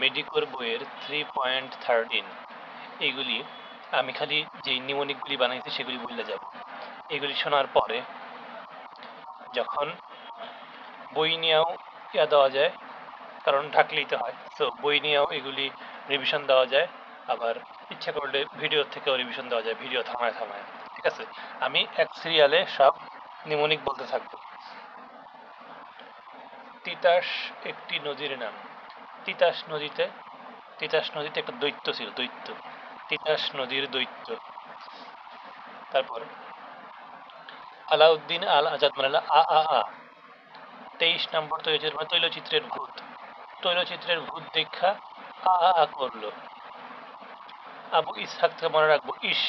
মেডিকোর বইয়ের 3.13 এইগুলি আমি খালি যে নিমোনিকগুলি বানাইছি সেগুলি বলে যাব। এগুলি শোনার পরে যখন বই নিয়েও দেওয়া যায়, কারণ ঢাকলেই তো হয়, তো বই নিয়েও এগুলি রিভিশন দেওয়া যায়, আবার ইচ্ছা করলে ভিডিও থেকেও রিভিশন দেওয়া যায়, ভিডিও থামায় থামায়। ঠিক আছে, আমি এক সিরিয়ালে সব নিমোনিক বলতে থাকবো। তিতাস একটি নদীর নাম। তিতাস নদীতে একটা দৈত্য ছিল, দৈত্য, তিতাস নদীর দৈত্য। তারপর আলাউদ্দিন আল আজাদ মানে আ আ আ 23 নম্বর তৈলচিত্রের ভূত। তৈলচিত্রের ভূত দেখা আ আ আ করলো। আবু ইসহাক থেকে মনে রাখবো ইস,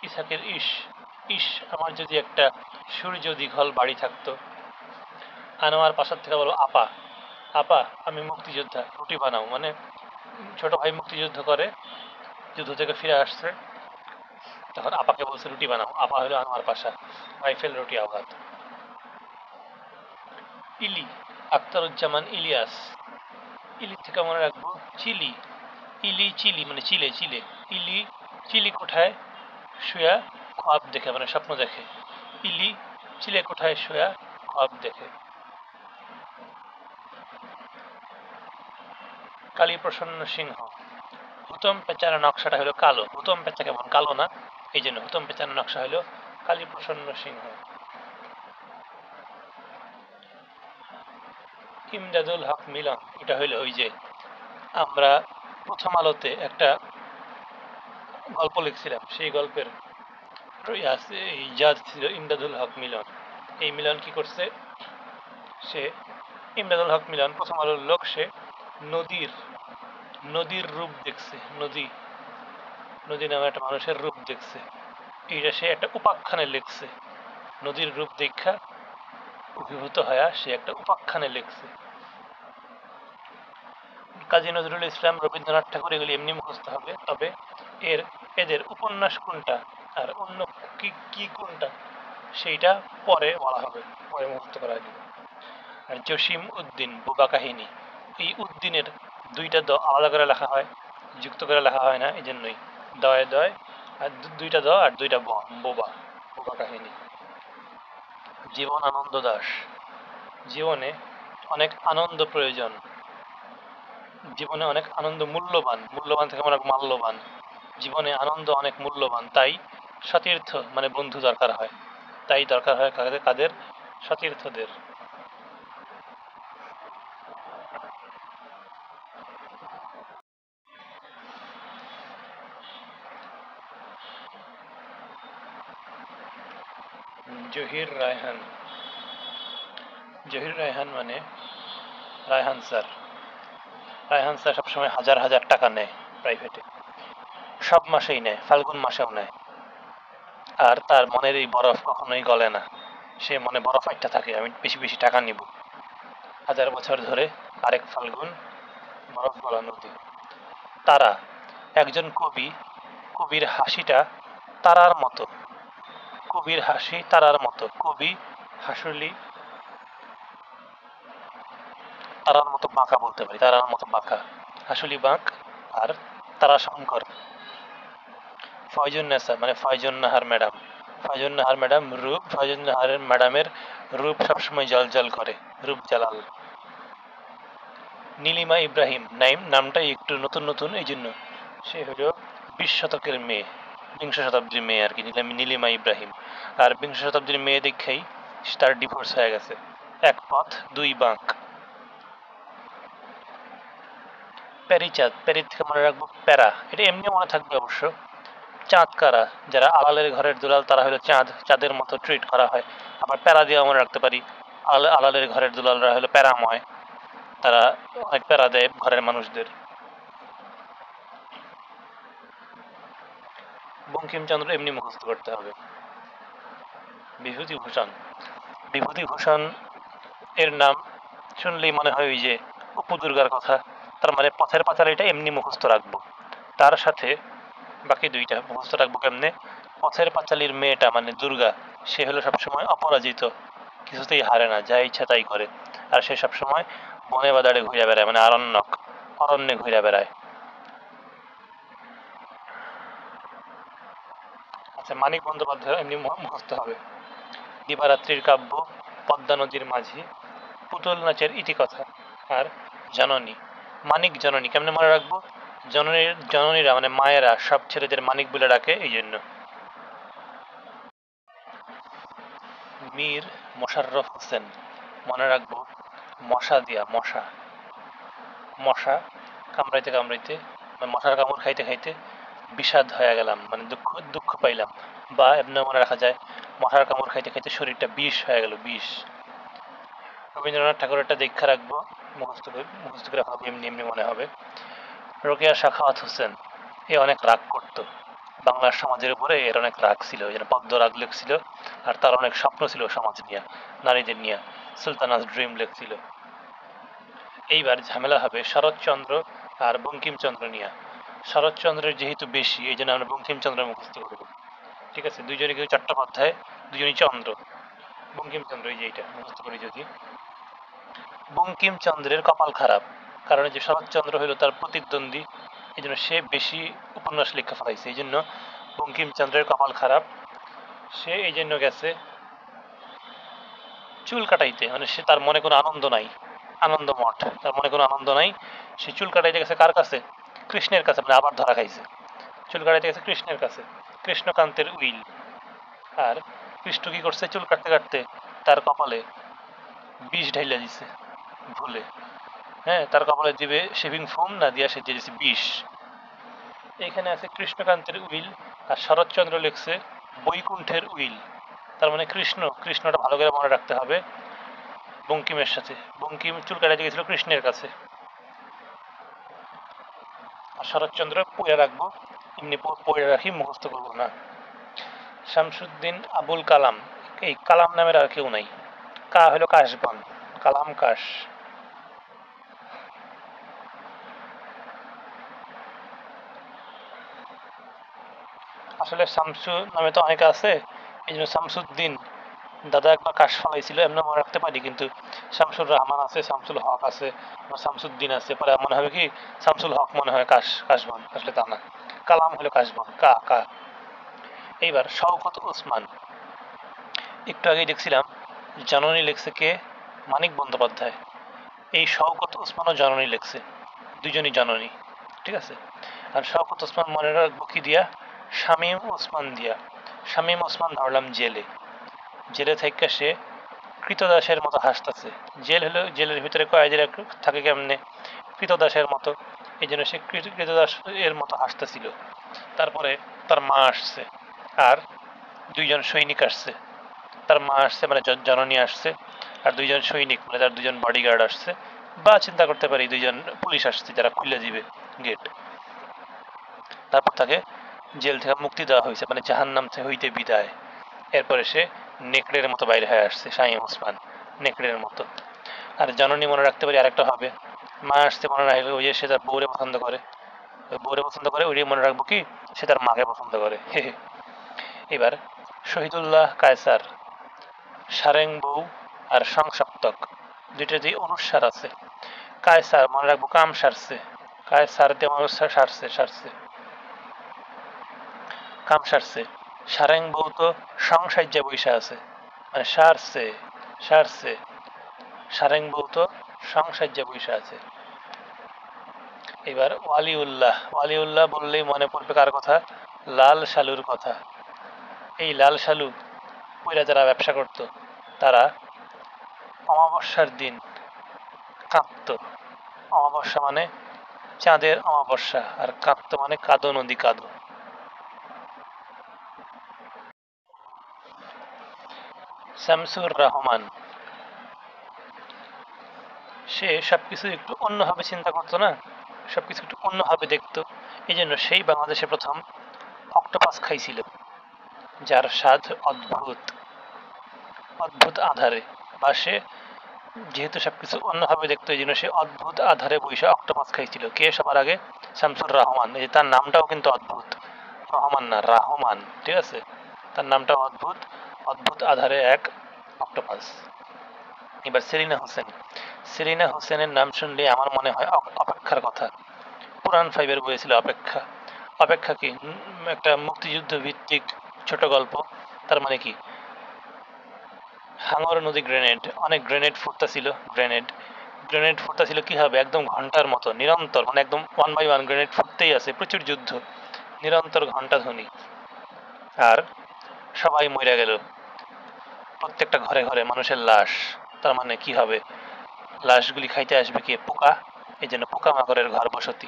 ইসহাকের ইস। ইস, আমার যদি একটা সূর্য দীঘল বাড়ি থাকতো। আনোয়ার পাশার থেকে বলো আপা, আপা আমি মুক্তিযোদ্ধা, রুটি বানাও। মানে ছোট ভাই মুক্তিযুদ্ধ করে, যুদ্ধ থেকে ফিরে আসছে, তখন আপাকে বলছে রুটি বানাও। আপা হলো আনোয়ার পাশা, রাইফেল রুটি আওয়াত। ইলি, আখতারুজ্জামান ইলিয়াস। ইলি থেকে মনে রাখবো চিলি। ইলি চিলি মানে চিলে, চিলে। ইলি চিলি কোঠায় শুয়া খোয়াব দেখে, মানে স্বপ্ন দেখে। ইলি চিলে কোঠায় শুয়া খোয়াব দেখে। কালীপ্রসন্ন সিংহ। হুতম পেঁচার নকশাটা হলো কালো। হুতম পেঁচা কেমন কালো না, এই জন্য হুতম পেঁচার নকশা হলো কালীপ্রসন্ন সিংহ। ইমদাদুল হক মিলন, এটা হইলো ওই যে আমরা প্রথম আলোতে একটা গল্প লিখছিলাম, সেই গল্পের জাজ ছিল ইমদাদুল হক মিলন। এই মিলন কি করছে, সে ইমদাদুল হক মিলন প্রথম আলোর লোক, সে নদীর নদীর রূপ দেখছে। নদী, নদী নামে একটা মানুষের রূপ দেখছে। এইটা সে একটা উপাখ্যানে লিখছে। নদীর রূপ দেখা অভিভূত হয়া সে একটা উপাখ্যানে লিখছে। কাজী নজরুল ইসলাম, রবীন্দ্রনাথ ঠাকুর এগুলি এমনি মুখস্থ হবে, তবে এদের উপন্যাস কোনটা আর অন্য কি কি কোনটা সেইটা পরে বলা হবে, পরে মুখস্থ করা হবে। আর জসিম উদ্দিন, বোবা কাহিনী। এই উদ্দিনের দুইটা দ আলাদা করে লেখা হয়, যুক্ত করে লেখা হয় না, এই জন্যই দয় দয়, আর দুইটা দ আর দুইটা ব, বোবা, বোবা কাহিনী। জীবন আনন্দ দাশ। জীবনে অনেক আনন্দ প্রয়োজন, জীবনে অনেক আনন্দ মূল্যবান, মূল্যবান থেকে অনেক মাল্যবান। জীবনে আনন্দ অনেক মূল্যবান, তাই সতীর্থ মানে বন্ধু দরকার হয়। তাই দরকার হয় কাদের কাদের, সতীর্থদের। জহির রায়হান। জহির রায়হান মানে রায়হান স্যার। রায়হান স্যার সবসময় হাজার হাজার টাকা নেয় প্রাইভেটে, সব মাসেই নেয়, ফাল্গুন মাসেও নেয়। আর তার মনের এই বরফ কখনোই গলে না, সে মনে বরফ একটা থাকে, আমি বেশি বেশি টাকা নিব। 1000 বছর ধরে আরেক ফাল্গুন, বরফ গলা নদী। তারা, একজন কবি, কবির হাসিটা তারার মতো। কবির হাসি তারার মতো, কবি হাসুলি তারার মতো বাঁকা বলতে পারি, তারার মতো বাঁকা। হাসুলি বাঁক আর তারা শঙ্কর। ফয়জুন নেসা মানে ফয়জুন নাহার ম্যাডাম। ফয়জুন নাহার ম্যাডাম রূপ, ফয়জুন নাহার ম্যাডামের রূপ সবসময় জল জল করে, রূপ জালাল। নীলিমা ইব্রাহিম, নাইম নামটাই একটু নতুন নতুন, এই জন্য। সে হলো 20 শতকের মেয়ে, বিংশ শতাব্দীর মেয়ে আর কি, নীলিমা ইব্রাহিম। আর বিংশ শতাব্দীর মেয়ে দেখেই তার ডিভোর্স হয়ে গেছে। এক পথ দুই বাঁক। প্যারিচাঁদ, প্যারির থেকে মনে রাখবো প্যারা, এটা এমনি মনে থাকবে অবশ্য। চাঁদ কারা, যারা আলালের ঘরের দুলাল তারা হলো চাঁদ, চাঁদের মতো ট্রিট করা হয়। আবার প্যারা দিয়ে মনে রাখতে পারি, আলালের ঘরের দুলালরা হলো প্যারাময়, তারা অনেক প্যারা দেয় ঘরের মানুষদের। বঙ্কিমচন্দ্র এমনি মুখস্থ করতে হবে। বিভূতিভূষণ। বিভূতিভূষণ এর নাম শুনলেই মনে হয় ওই যে অপু দুর্গার কথা, তার মানে পথের পাঁচালীটা এমনি মুখস্থ রাখবো। তার সাথে বাকি দুইটা মুখস্থ রাখবো কেমনে, পথের পাঁচালীর মেয়েটা মানে দুর্গা, সে হলো সবসময় অপরাজিত, কিছুতেই হারে না, যা ইচ্ছা তাই করে। আর সে সবসময় বনে বাদারে ঘুরে বেড়ায়, মানে আরণ্যক। অরণ্যে ঘুরে বেড়ায়। আচ্ছা, মানিক বন্দ্যোপাধ্যায় এমনি মুখস্থ হবে। দিবারাত্রির কাব্য, পদ্মা নদীর মাঝি, পুতুল নাচের ইতিকথা, আর জননী। মানিক জননী কেমনে মনে রাখবো? জননীরা মানে মায়েরা সব ছেলেদের মানিক বলে ডাকে এই জন্য। মীর মোশাররফ হোসেন মনে রাখবো মশা দিয়া, মশা। মশা কামড়াইতে কামড়াইতে মানে মশার কামড় খাইতে খাইতে বিষাদ হয়ে গেলাম, মানে দুঃখ দুঃখ পাইলাম। বা এমনি মনে রাখা যায় মশার কামড় খাইতে খাইতে শরীরটা বিষ হয়ে গেল, বিষ। রবীন্দ্রনাথ ঠাকুরেরটা দীক্ষা রাখবো, মুখস্থ করে হবে, এমনি এমনি মনে হবে। রোকেয়া সাখাওয়াত হোসেন এ অনেক রাগ করত। বাংলার সমাজের উপরে এর অনেক রাগ ছিল, যেন পদ্ম রাগ লেখছিল। আর তার অনেক স্বপ্ন ছিল সমাজ নিয়ে, নারীদের নিয়ে। সুলতানাস ড্রিম লেখছিল। এইবার ঝামেলা হবে শরৎচন্দ্র আর বঙ্কিমচন্দ্র নিয়ে। শরৎচন্দ্রের যেহেতু বেশি, এই জন্য আমরা বঙ্কিমচন্দ্র মুখস্থ করব। ঠিক আছে, দুইজনে কিন্তু চট্টোপাধ্যায়, দুজনই চন্দ্র। বঙ্কিমচন্দ্র এই যে এইটা মুখস্থ করি যদি। বঙ্কিমচন্দ্রের কপাল খারাপ, কারণ এই যে শরৎচন্দ্র হইল তার প্রতিদ্বন্দ্বী, এই জন্য সে বেশি উপন্যাস লেখা ফেলাইছে, এই জন্য বঙ্কিমচন্দ্রের কপাল খারাপ। সে এই জন্য গেছে চুল কাটাইতে, মানে সে তার মনে কোনো আনন্দ নাই। আনন্দ মঠ, তার মনে কোনো আনন্দ নাই। সে চুল কাটাইতে গেছে কার কাছে? কৃষ্ণের কাছে, মানে আবার ধরা খাইছে। চুল কাটাইতে গেছে কৃষ্ণের কাছে, কৃষ্ণকান্তের উইল। আর কৃষ্ণ কি করছে? চুল কাটতে কাটতে তার কপালে বিষ ঢাইলা দিছে ভুলে। হ্যাঁ, তার কপালে দিবে শেভিং ফোম না দিয়া সে দিয়ে দিছে বিষ। এখানে আছে কৃষ্ণকান্তের উইল, আর শরৎচন্দ্র লিখছে বৈকুণ্ঠের উইল। তার মানে কৃষ্ণটা ভালো করে মনে রাখতে হবে বঙ্কিমের সাথে। বঙ্কিম চুল কাটাইতে গেছিল কৃষ্ণের কাছে, আর শরৎচন্দ্র পড়ে রাখবো, এমনি পড়ে রাখি, মুখস্থ করবো না। শামসুদ্দিন আবুল কালাম, এই কালাম নামের আর কেউ নাই। কা হলো কাশবন, কালাম কাশ। আসলে শামসু নামে তো অনেকে আছে, এই জন্য শামসুদ্দিন। দাদা একবার কাশ ফলাইছিল, এমনি মনে রাখতে পারি, কিন্তু শামসুর রহমান আছে, শামসুল হক আছে, আবার শামসুদ্দিন আছে, পরে মনে হবে কি শামসুল হক মনে হয় কাশবন, আসলে তা না। কালাম হলো কাশবন, কা কা। এইবার শওকত ওসমান, একটু আগেই দেখছিলাম জননী লেখছে কে? মানিক বন্দ্যোপাধ্যায়। এই শওকত ওসমানও জননী লেখছে, দুজনই জননী। ঠিক আছে, আর শওকত ওসমান মনে রাখবো কি দিয়া? শামীম ওসমান দিয়া। শামীম ওসমান ধরলাম জেলে, জেলে থেকে সে কৃতদাসের মতো হাসতেছে। জেল হলো, জেলের ভিতরে কয়েদিরা থাকে কেমনে? কৃতদাসের মতো। এই জন্য সে কৃতদাস এর মতো হাসতেছিল। তারপরে তার মা আসছে, আর দুইজন সৈনিক আসছে। তার মা আসছে মানে জননী আসছে, আর দুইজন সৈনিক মানে তার দুজন বডিগার্ড আসছে। বা চিন্তা করতে পারি দুইজন পুলিশ আসছে যারা খুলে দিবে গেট। তারপর তাকে জেল থেকে মুক্তি দেওয়া হয়েছে, মানে জাহান্নাম থেকে হইতে বিদায়। এরপরে সে নেকড়ের মতো বাইরে হয়ে আসছে, শামীম ওসমান নেকড়ের মতো। আর জননী মনে রাখতে পারি আরেকটা হবে, মা আসছে মনে রাখবে ওই যে সে তার বউরে পছন্দ করে। ওই বউরে পছন্দ করে, ওইটাই মনে রাখবো কি সে তার মাকে পছন্দ করে। হে হে। এবার শহীদুল্লাহ কায়সার, সারেং বউ আর সংসপ্তক, দুইটাতেই অনুস্বার আছে। কায়সার মনে রাখবো কাম সারছে, কায়সার দিয়ে অনুস্বার সারছে, সারছে, কাম সারছে। সারেং বউ তো সংসাজ্যা বৈশা আছে, মানে সারছে, সারছে। সারেং বউ তো সংসাজ্যা বৈশা আছে। এবার ওয়ালিউল্লাহ, ওয়ালিউল্লাহ বললেই মনে পড়বে কার কথা? লাল সালুর কথা। এই লাল সালু কইরা যারা ব্যবসা করত, তারা অমাবস্যার দিন কাঁদত। অমাবস্যা মানে চাঁদের অমাবস্যা, আর কাঁদত মানে কাঁদো নদী কাঁদো। শামসুর রহমান, সে সবকিছু একটু অন্যভাবে চিন্তা করতো না, সবকিছু একটু অন্যভাবে দেখতো। এই জন্য সেই বাংলাদেশে প্রথম অক্টোপাস খাইছিল, যার স্বাদ অদ্ভুত, অদ্ভুত আধারে। বা সে যেহেতু সবকিছু অন্যভাবে দেখতো, এই জন্য সে অদ্ভুত আধারে বৈশা অক্টোপাস খাইছিল। কে সবার আগে? শামসুর রহমান। এই যে তার নামটাও কিন্তু অদ্ভুত, রহমান না, রাহমান। ঠিক আছে, তার নামটা অদ্ভুত, অদ্ভুত আধারে এক অক্টোপাস। এবার সেলিনা হোসেন, সেলিনা হোসেনের নাম শুনলে আমার মনে হয় অপেক্ষার কথা। পুরাণ ফাইভের বই ছিল অপেক্ষা। অপেক্ষা কি? একটা মুক্তিযুদ্ধ ভিত্তিক ছোট গল্প। তার মানে কি? হাঙর নদী গ্রেনেড, অনেক গ্রেনেড ফুটতাছিল, গ্রেনেড গ্রেনেড ফুটতাছিল কি হবে একদম ঘন্টার মতো নিরন্তর, মানে একদম ওয়ান বাই ওয়ান গ্রেনেড ফুটতেই আছে, প্রচুর যুদ্ধ, নিরন্তর ঘন্টা ধ্বনি। আর সবাই মরে গেল, প্রত্যেকটা ঘরে ঘরে মানুষের লাশ। তার মানে কি হবে? লাশগুলি খাইতে আসবে কে? পোকা। এই জন্য পোকামাকড়ের ঘর বসতি।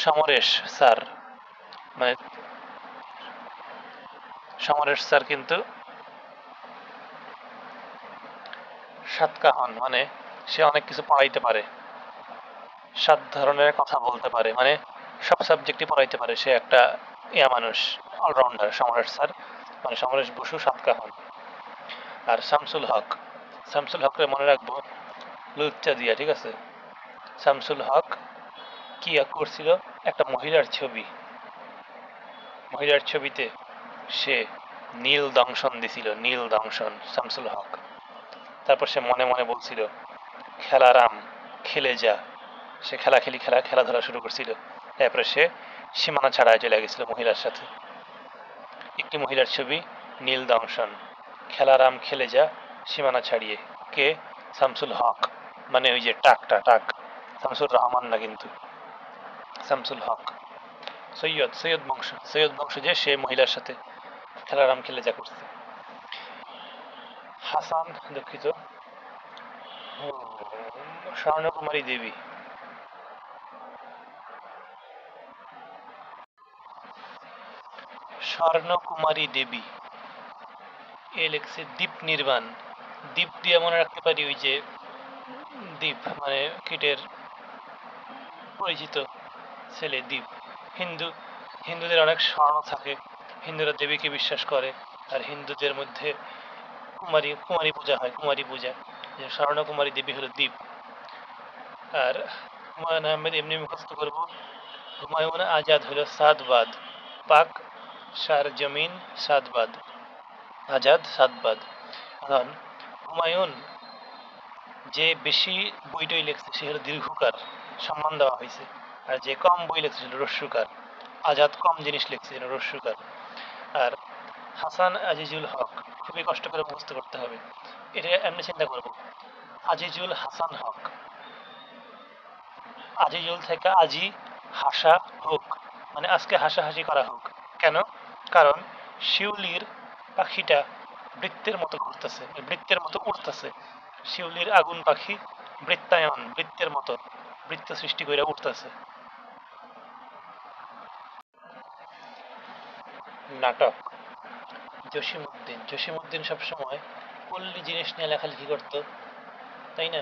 সমরেশ স্যার, মানে সমরেশ স্যার কিন্তু সাতকাহন, মানে সে অনেক কিছু পড়াইতে পারে, 7 ধরনের কথা বলতে পারে, মানে সব সাবজেক্টই পড়াইতে পারে। সে একটা মানুষ, অলরাউন্ডার সমরেশ স্যার, মানে সমরেশ বসু সাতকাহন। আর শামসুল হক, শামসুল হকরে মনে রাখবো লুচ্চা দিয়া, ঠিক আছে? শামসুল হক কি করছিল, একটা মহিলার ছবি, মহিলার ছবিতে সে নীল দংশন দিছিল, নীল দংশন, শামসুল হক। তারপর সে মনে মনে বলছিল খেলারাম খেলে যা, সে খেলাধুলা শুরু করছিল। তারপরে সে সীমানা ছাড়ায় চলে গেছিল মহিলার সাথে। একটি মহিলার ছবি, নীল দংশন, খেলারাম খেলে যা, সীমানা ছাড়িয়ে। কে? শামসুল হক, মানে ওই যে টাকটা টাক, শামসুর রহমান না কিন্তু, শামসুল হক। সৈয়দ, সৈয়দ বংশ যে, সে মহিলার সাথে খেলারাম খেলে যা করছে। হাসান, দুঃখিত, স্বর্ণকুমারী দেবী, স্বর্ণকুমারী দেবী। এ লেখছে দীপ নির্বাণ। দ্বীপ দিয়ে মনে রাখতে পারি ওই যে দ্বীপ, মানে কীটের পরিচিত ছেলে দ্বীপ। হিন্দু, হিন্দুদের অনেক স্বর্ণ থাকে, হিন্দুরা দেবীকে বিশ্বাস করে। আর হিন্দুদের মধ্যে কুমারী কুমারী পূজা হয়, কুমারী পূজা। যে স্বর্ণকুমারী দেবী হলো দ্বীপ। আর হুমায়ুন আহমেদ এমনি মুখস্থ করবো, হুমায়ুন আজাদ হলো সাদবাদ, পাক সার জমিন সাদবাদ, আজাদ সাদবাদ। এখন হুমায়ুন যে বেশি বইটই লিখছে সে হলো দীর্ঘকার, সম্মান দেওয়া হয়েছে। আর যে কম বই লিখছে সেটা রস্যুকার। আজাদ কম জিনিস লিখছে, এটা রস্যুকার। আর হাসান আজিজুল হক, খুবই কষ্ট করে মুখস্থ করতে হবে। এটা এমনি চিন্তা করবো, আজিজুল হাসান হক, আজিজুল থেকে আজি হাসা হোক, মানে আজকে হাসাহাসি করা হোক। কেন? কারণ শিউলির পাখিটা বৃত্তের মতো ঘুরতেছে, বৃত্তের মতো উঠতেছে। শিউলির আগুন পাখি বৃত্তায়ন, বৃত্তের মতো বৃত্ত সৃষ্টি করে উঠতেছে। নাটক, জসিমউদ্দিন, জসিমউদ্দিন সবসময় পল্লী জিনিস নিয়ে লেখালেখি করতো, তাই না?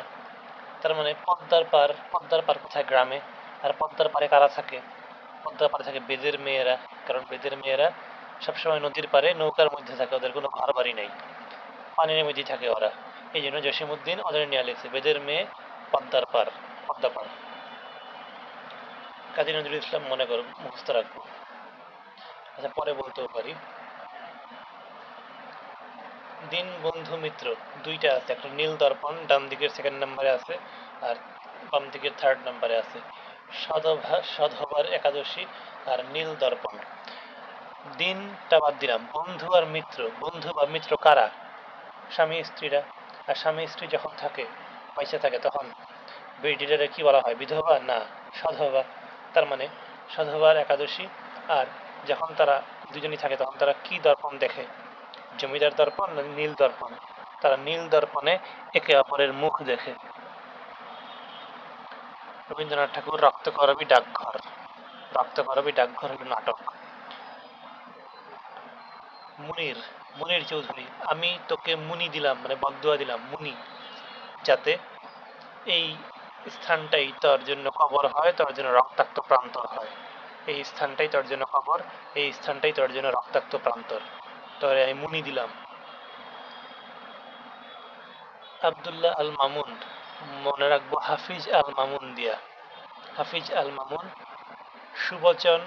তার মানে পদ্মার পার, পদ্মার পার কোথায়? গ্রামে। আর পদ্মার পারে কারা থাকে? পদ্মার পারে থাকে বেদের মেয়েরা, কারণ বেদের মেয়েরা সবসময় নদীর পারে নৌকার মধ্যে থাকে, ওদের কোনো ঘর বাড়ি নেই, পানির মধ্যেই থাকে ওরা। এই জন্য জসিমউদ্দিন ওদের নিয়ে লিখছে বেদের মেয়ে, পদ্মার পার, পদ্মা পার। কাজী নজরুল ইসলাম মনে করো মুখস্থ রাখবো। আচ্ছা, পরে বলতেও পারি। দিন বন্ধু মিত্র, দুইটা আছে, একটা নীল দর্পণ ডান দিকের সেকেন্ড নাম্বারে আছে, আর বাম দিকের থার্ড নাম্বারে আছে। সদহবার একাদশী আর নীল দর্পণ। দিনটা বাদ দিলাম, বন্ধু আর মিত্র, বন্ধু বা মিত্র কারা? স্বামী স্ত্রীরা। আর স্বামী স্ত্রী যখন থাকে, পয়সা থাকে, তখন বেডিটারে কি বলা হয়? বিধবা না সধবা। তার মানে সধবার একাদশী। আর যখন তারা দুজনই থাকে তখন তারা কি দর্পণ দেখে? জমিদার দর্পণ না নীল দর্পণ? তারা নীল দর্পণে একে অপরের মুখ দেখে। রবীন্দ্রনাথ ঠাকুর রক্তকরবী ডাকঘর, রক্তকরবী ডাকঘর হলো নাটক। মুনির, মুনির চৌধুরী, আমি তোকে মুনি দিলাম, মানে বদদুয়া দিলাম, মুনি, যাতে এই স্থানটাই তোর জন্য কবর হয়, তোর জন্য রক্তাক্ত প্রান্তর হয়। এই স্থানটাই তোর জন্য কবর, এই স্থানটাই তোর জন্য রক্তাক্ত প্রান্তর, তোরে আমি মুনি দিলাম। আবদুল্লাহ আল মামুন, মনে রাখবো হাফিজ আল মামুন দিয়া, হাফিজ আল মামুন সুবচন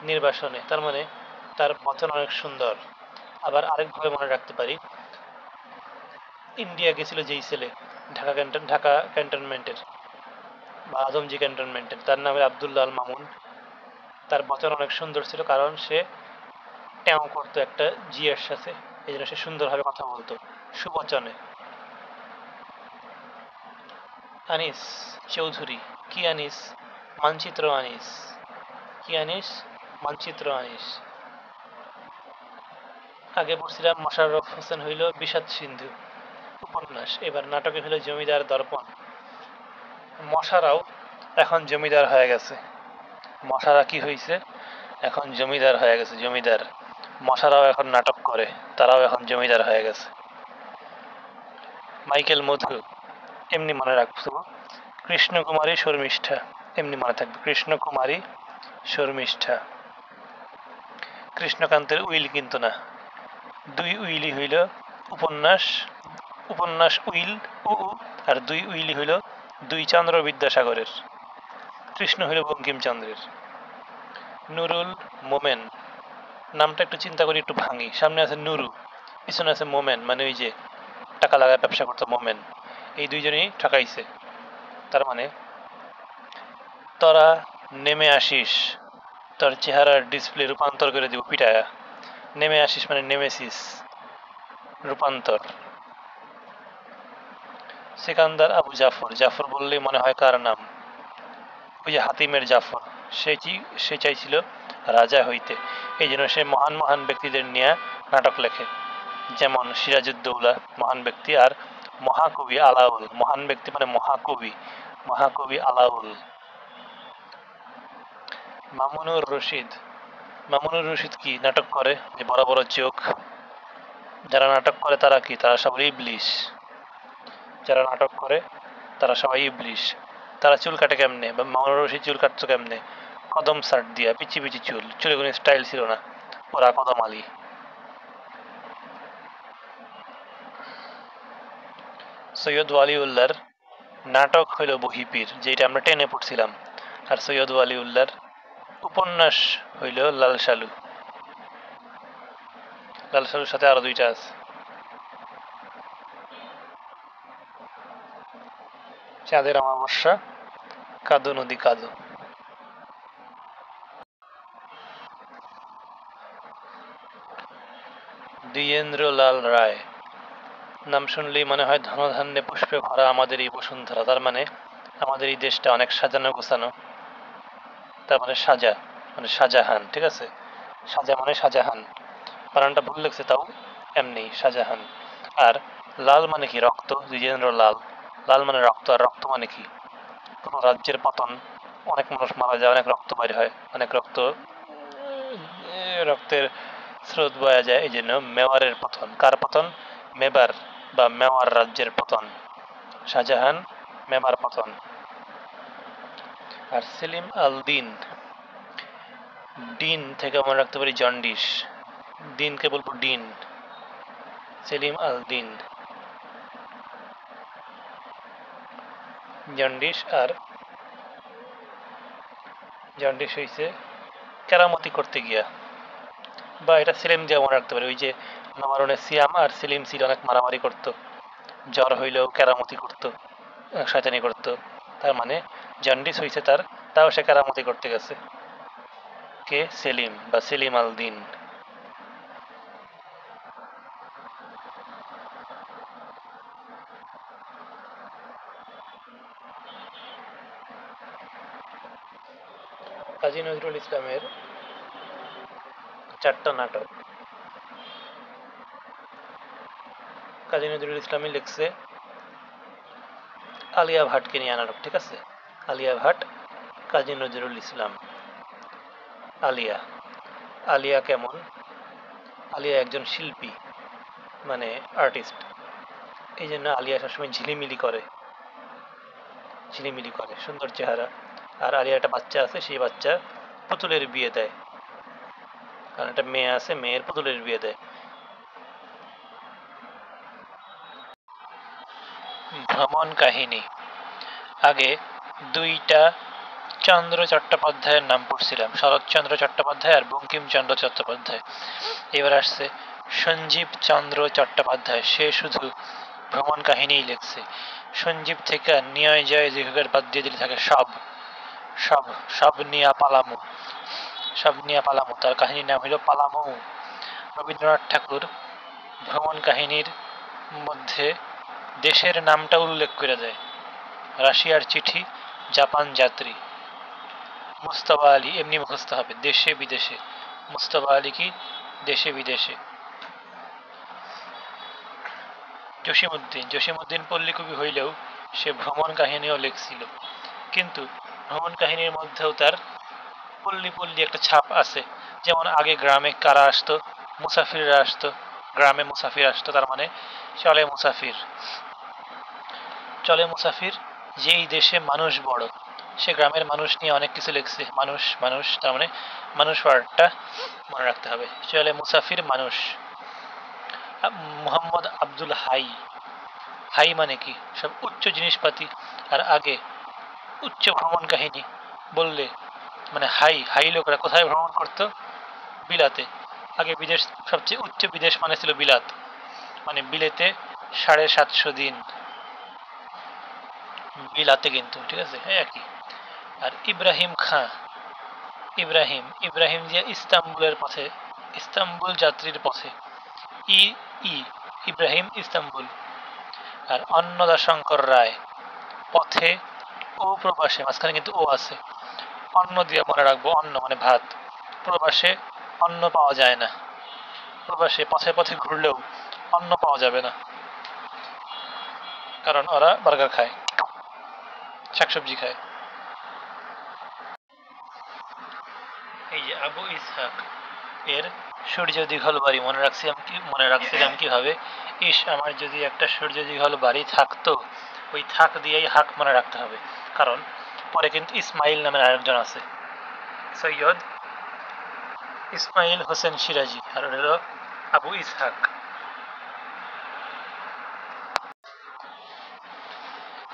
নির্বাসনে, তার মানে তার বচন অনেক সুন্দর। আবার আরেকভাবে মনে রাখতে পারি, ইন্ডিয়া গেছিল যেই ছেলে, ঢাকা ক্যান্টনমেন্টের বা আজমজি ক্যান্টনমেন্টের। তার নাম আব্দুল্লাহ আল মামুন। তার বচন অনেক সুন্দর ছিল, কারণ সে ট্যাও করতো একটা জি এর সাথে, এই জন্য সে সুন্দরভাবে কথা বলতো সুবচনে। আনিস চৌধুরী। কি আনিস? মানচিত্র আনিস। কি আনিস? মানচিত্র আনিস। আগে পড়ছিলাম মোশাররফ হোসেন হইল বিষাদ সিন্ধু উপন্যাস, এবার নাটকে হইল জমিদার দর্পণ। মশারাও এখন জমিদার হয়ে গেছে। মশারা কি হইছে? এখন জমিদার হয়ে গেছে, জমিদার। মশারাও এখন নাটক করে, তারাও এখন জমিদার হয়ে গেছে। মাইকেল মধু এমনি মনে রাখবো। কৃষ্ণকুমারী শর্মিষ্ঠা এমনি মনে থাকবে, কৃষ্ণকুমারী শর্মিষ্ঠা। কৃষ্ণকান্তের উইল কিন্তু না, দুই উইলই হইল উপন্যাস। উপন্যাস উইল উ উ, আর দুই উইলই হইল দুই চন্দ্র বিদ্যাসাগরের। কৃষ্ণ হইল বঙ্কিমচন্দ্রের। নুরুল মোমেন নামটা একটু চিন্তা করি, একটু ভাঙি। সামনে আছে নুরু, পিছনে আছে মোমেন, মানে ওই যে টাকা লাগায় ব্যবসা করতো মোমেন। এই দুইজনই ঠকাইছে। তার মানে তোরা নেমে আসিস, তোর চেহারার ডিসপ্লে রূপান্তর করে দিব পিটায়া। নেমে আসিস মানে নেমেসিস, রূপান্তর। সেকান্দার আবু জাফর, জাফর বললেই মনে হয় কার নাম? ওই যে হাতিমের জাফর। সে চাইছিল রাজা হইতে, এই জন্য সে মহান মহান ব্যক্তিদের নিয়ে নাটক লেখে। যেমন সিরাজউদ্দৌলা মহান ব্যক্তি, আর মহাকবি আলাউল। মহান ব্যক্তি মানে মহাকবি, মহাকবি আলাউল। মামুনুর রশিদ। মামুনুর রশিদ কি নাটক করে? যে বড় বড় চোখ। যারা নাটক করে তারা কি? তারা সবাই ইবলিশ। যারা নাটক করে তারা সবাই ইবলিশ। তারা চুল কাটে কেমনে? বা মামুনুর রশিদ চুল কাটতো কেমনে? কদম সার দিয়া, পিচি পিচি চুল, চুলে কোনো স্টাইল ছিল না, ওরা কদম আলী। সৈয়দ ওয়ালিউল্লাহর নাটক হইল বহিপীর, যেটা আমরা টেনে পড়ছিলাম। আর সৈয়দ ওয়ালিউল্লাহর উপন্যাস হইল লাল সালু। লাল সালুর সাথে আরো দুইটা আছে। চাঁদের অমাবস্যা, কাদো নদী কাদো। দ্বিজেন্দ্রলাল রায় নাম শুনলেই মনে হয় ধনধান্যে পুষ্পে ভরা আমাদের এই বসুন্ধরা। তার মানে আমাদের এই দেশটা অনেক সাজানো গোছানো। তার মানে সাজা মানে শাহজাহান, ঠিক আছে? সাজা মানে শাহজাহান, বানানটা ভুল লাগছে তাও এমনি শাহজাহান। আর লাল মানে কি? রক্ত, দ্বিজেন্দ্র লাল। লাল মানে রক্ত, আর রক্ত মানে কি? কোনো রাজ্যের পতন, অনেক মানুষ মারা যায়, অনেক রক্ত বাইর হয়, অনেক রক্তের স্রোত বয়া যায়, এই জন্য মেওয়ারের পতন। কার পতন? মেবার বা মেওয়ার রাজ্যের পতন। শাহজাহান, মেবার পতন। আর সেলিম আল দিন, ডিন থেকে মনে রাখতে পারি জন্ডিস, দিনকে বলবো ডিন। সেলিম আল দিন জন্ডিস। আর জন্ডিস হয়েছে কেরামতি করতে গিয়া, বা এটা সেলিম দিয়ে মনে রাখতে পারি। ওই যে নবারণের সিয়াম আর সেলিম সিল অনেক মারামারি করতো, জ্বর হইলেও কেরামতি করতো, শয়তানি করতো। তার মানে জন্ডিস হয়েছে তার, তাও সে কেরামতি করতে গেছে। কে? সেলিম বা সেলিম আল দিন। কাজী নজরুল ইসলামের চারটা নাটক। কাজী নজরুল ইসলামই লিখছে আলিয়া ভাটকে নিয়ে নাটক, ঠিক আছে? আলিয়া ভাট, কাজী নজরুল ইসলাম। আলিয়া, আলিয়া কেমন? আলিয়া একজন শিল্পী, মানে আর্টিস্ট। এই জন্য আলিয়া সবসময় ঝিলিমিলি করে, ঝিলিমিলি করে, সুন্দর চেহারা। আর আলিয়ার একটা বাচ্চা আছে, সেই বাচ্চা পুতুলের বিয়ে দেয়, কারণ একটা মেয়ে আছে, মেয়ের পুতুলের বিয়ে দেয়। ভ্রমণ কাহিনী। আগে দুইটা চন্দ্র চট্টোপাধ্যায়ের নাম পড়ছিলাম, শরৎচন্দ্র চট্টোপাধ্যায় আর বঙ্কিমচন্দ্র চট্টোপাধ্যায়। এবার আসছে সঞ্জীব চন্দ্র চট্টোপাধ্যায়, সে শুধু ভ্রমণ কাহিনীই লিখছে। সঞ্জীব থেকে নিয় জয় দীর্ঘের বাদ দিয়ে দিলে থাকে সব। সব সব নিয়া পালামু। সব নিয়া পালামু, তার কাহিনীর নাম হইল পালামু। রবীন্দ্রনাথ ঠাকুর ভ্রমণ কাহিনীর মধ্যে দেশের নামটা উল্লেখ করে দেয়। রাশিয়ার চিঠি, জাপান যাত্রী। মুস্তফা আলী এমনি মুখস্থ হবে, দেশে বিদেশে। মুস্তফা আলী কি দেশে বিদেশে। জসীমউদ্দিন পল্লী কবি হইলেও সে ভ্রমণ কাহিনীও লিখছিল, কিন্তু ভ্রমণ কাহিনীর মধ্যেও তার পল্লী পল্লী একটা ছাপ আছে। যেমন আগে গ্রামে কারা আসতো, মুসাফিররা আসতো, গ্রামে মুসাফির আসতো, তার মানে চলে মুসাফির। চলে মুসাফির, যেই দেশে মানুষ বড়, সে গ্রামের মানুষ নিয়ে অনেক কিছু লিখছে। মানুষ মানুষ তার মানে মানুষ ওয়ার্ডটা মনে রাখতে হবে। চলে মুসাফির মানুষ। মোহাম্মদ আব্দুল হাই, হাই মানে কি সব উচ্চ জিনিসপাতি। আর আগে উচ্চ ভ্রমণ কাহিনী বললে মানে হাই হাই লোকরা কোথায় ভ্রমণ করতো? বিলাতে। আগে বিদেশ, সবচেয়ে উচ্চ বিদেশ মানে ছিল বিলাত, মানে বিলেতে 750 দিন বিলাতে, কিন্তু ঠিক আছে হ্যাঁ একই। আর ইব্রাহিম খাঁ, ইব্রাহিম ইব্রাহিম যে ইস্তাম্বুলের পথে, ইস্তাম্বুল যাত্রীর পথে। ই ই ইব্রাহিম ইস্তাম্বুল। আর অন্নদাশঙ্কর রায়, পথে ও প্রবাসে, মাঝখানে কিন্তু ও আছে। অন্ন দিয়ে মনে রাখবো, অন্ন মানে ভাত। প্রবাসে অন্ন পাওয়া যায় না। প্রবাসে পথে পথে ঘুরলেও অন্ন পাওয়া যাবে না, কারণ ওরা বার্গার খায়, শাকসবজি খায়। এই যে আবু ইসহাক, এর সূর্য দীঘল বাড়ি মনে রাখছিলাম কিভাবে? ইস, আমার যদি একটা সূর্য দীঘল বাড়ি থাকতো। ওই থাক দিয়েই হাক মনে রাখতে হবে, কারণ পরে কিন্তু ইসমাইল নামের আরেকজন আছে, সৈয়দ ইসমাইল হোসেন সিরাজি, আর হলো আবু ইসহাক।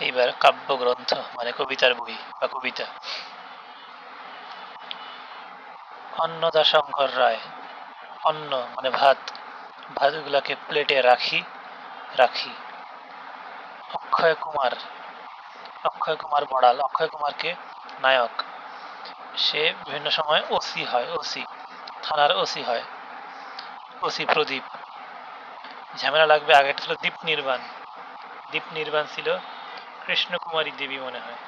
এইবার কাব্যগ্রন্থ মানে কবিতার বই বা কবিতা। অন্নদাশঙ্কর রায়, অন্ন মানে ভাত, ভাতগুলাকে প্লেটে রাখি রাখি। অক্ষয় কুমার, অক্ষয় কুমার বড়াল, অক্ষয় কুমারকে নায়ক। সে বিভিন্ন সময় ওসি হয়, ওসি থানার ওসি হয়। ওসি প্রদীপ। ঝামেলা লাগবে, আগেটা ছিল দীপ নির্বাণ। দীপ নির্বাণ ছিল কৃষ্ণকুমারী দেবী মনে হয়,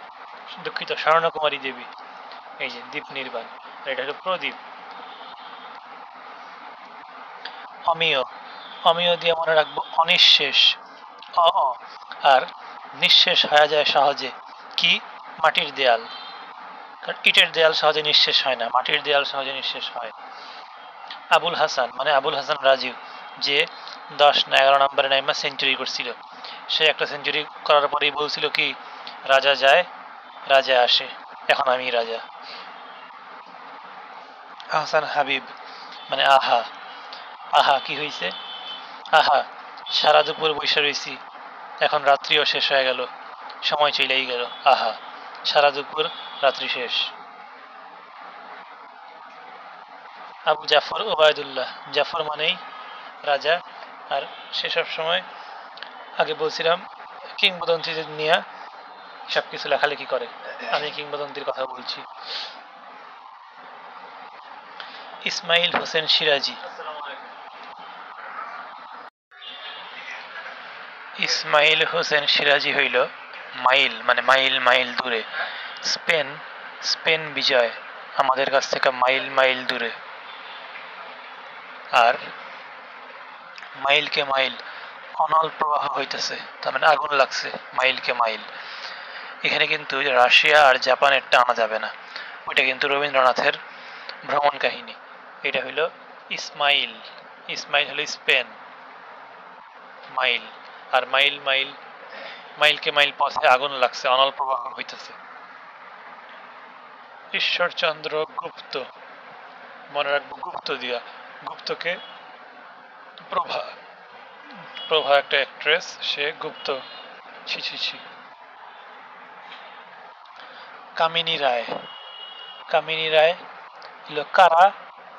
দুঃখিত স্বর্ণকুমারী দেবী। এই যে দীপ নির্বাণ, আর এটা হলো প্রদীপ। অমিয়, অমিয় দিয়ে মনে রাখবো অনিঃশেষ। অ অ। আর নিঃশেষ হয়ে যায় সহজে, কি? মাটির দেয়াল। কারণ ইটের দেয়াল সহজে নিঃশেষ হয় না, মাটির দেয়াল সহজে নিঃশেষ হয়। আবুল হাসান মানে আবুল হাসান রাজীব, যে 10 না 11 নম্বরে নাইমা সেঞ্চুরি করছিল। সে একটা সেঞ্চুরি করার পরেই বলছিল কি, রাজা যায় রাজা আসে, এখন আমি রাজা। আহসান হাবিব মানে আহা, আহা কি হয়েছে? আহা, সারা দুপুর বৈশা রয়েছি, এখন রাত্রিও শেষ হয়ে গেল, সময় চলেই গেল। আহা, সারা দুপুর রাত্রি শেষ। আবু জাফর ওবায়দুল্লাহ, জাফর মানেই রাজা। আর সেসব সময় আগে বলছিলাম কিংবদন্তিদের নিয়ে সবকিছু লেখালেখি করে, আমি কিংবদন্তির কথা বলছি। ইসমাইল হোসেন সিরাজি, ইসমাইল হোসেন সিরাজি হইল মাইল মানে মাইল মাইল দূরে। স্পেন, স্পেন বিজয় আমাদের কাছ থেকে মাইল মাইল দূরে। আর মাইলকে মাইল অনল প্রবাহ হইতেছে, তার মানে আগুন লাগছে, মাইলকে মাইল। এখানে কিন্তু রাশিয়া আর জাপানের টানা যাবে না, ওইটা কিন্তু রবীন্দ্রনাথের ভ্রমণ কাহিনী। এটা হইল ইসমাইল, ইসমাইল হলো স্পেন, মাইল। আর মাইল মাইল, মাইলকে মাইল পথে আগুন লাগছে, অনল প্রবাহ হইতেছে। ঈশ্বরচন্দ্র গুপ্ত, মনে রাখবো গুপ্ত দিয়া, গুপ্তকে প্রভা, প্রভা একটা অ্যাক্ট্রেস, সে গুপ্ত। ছি ছি ছি। কামিনী রায়, কামিনী রায় হলো কারা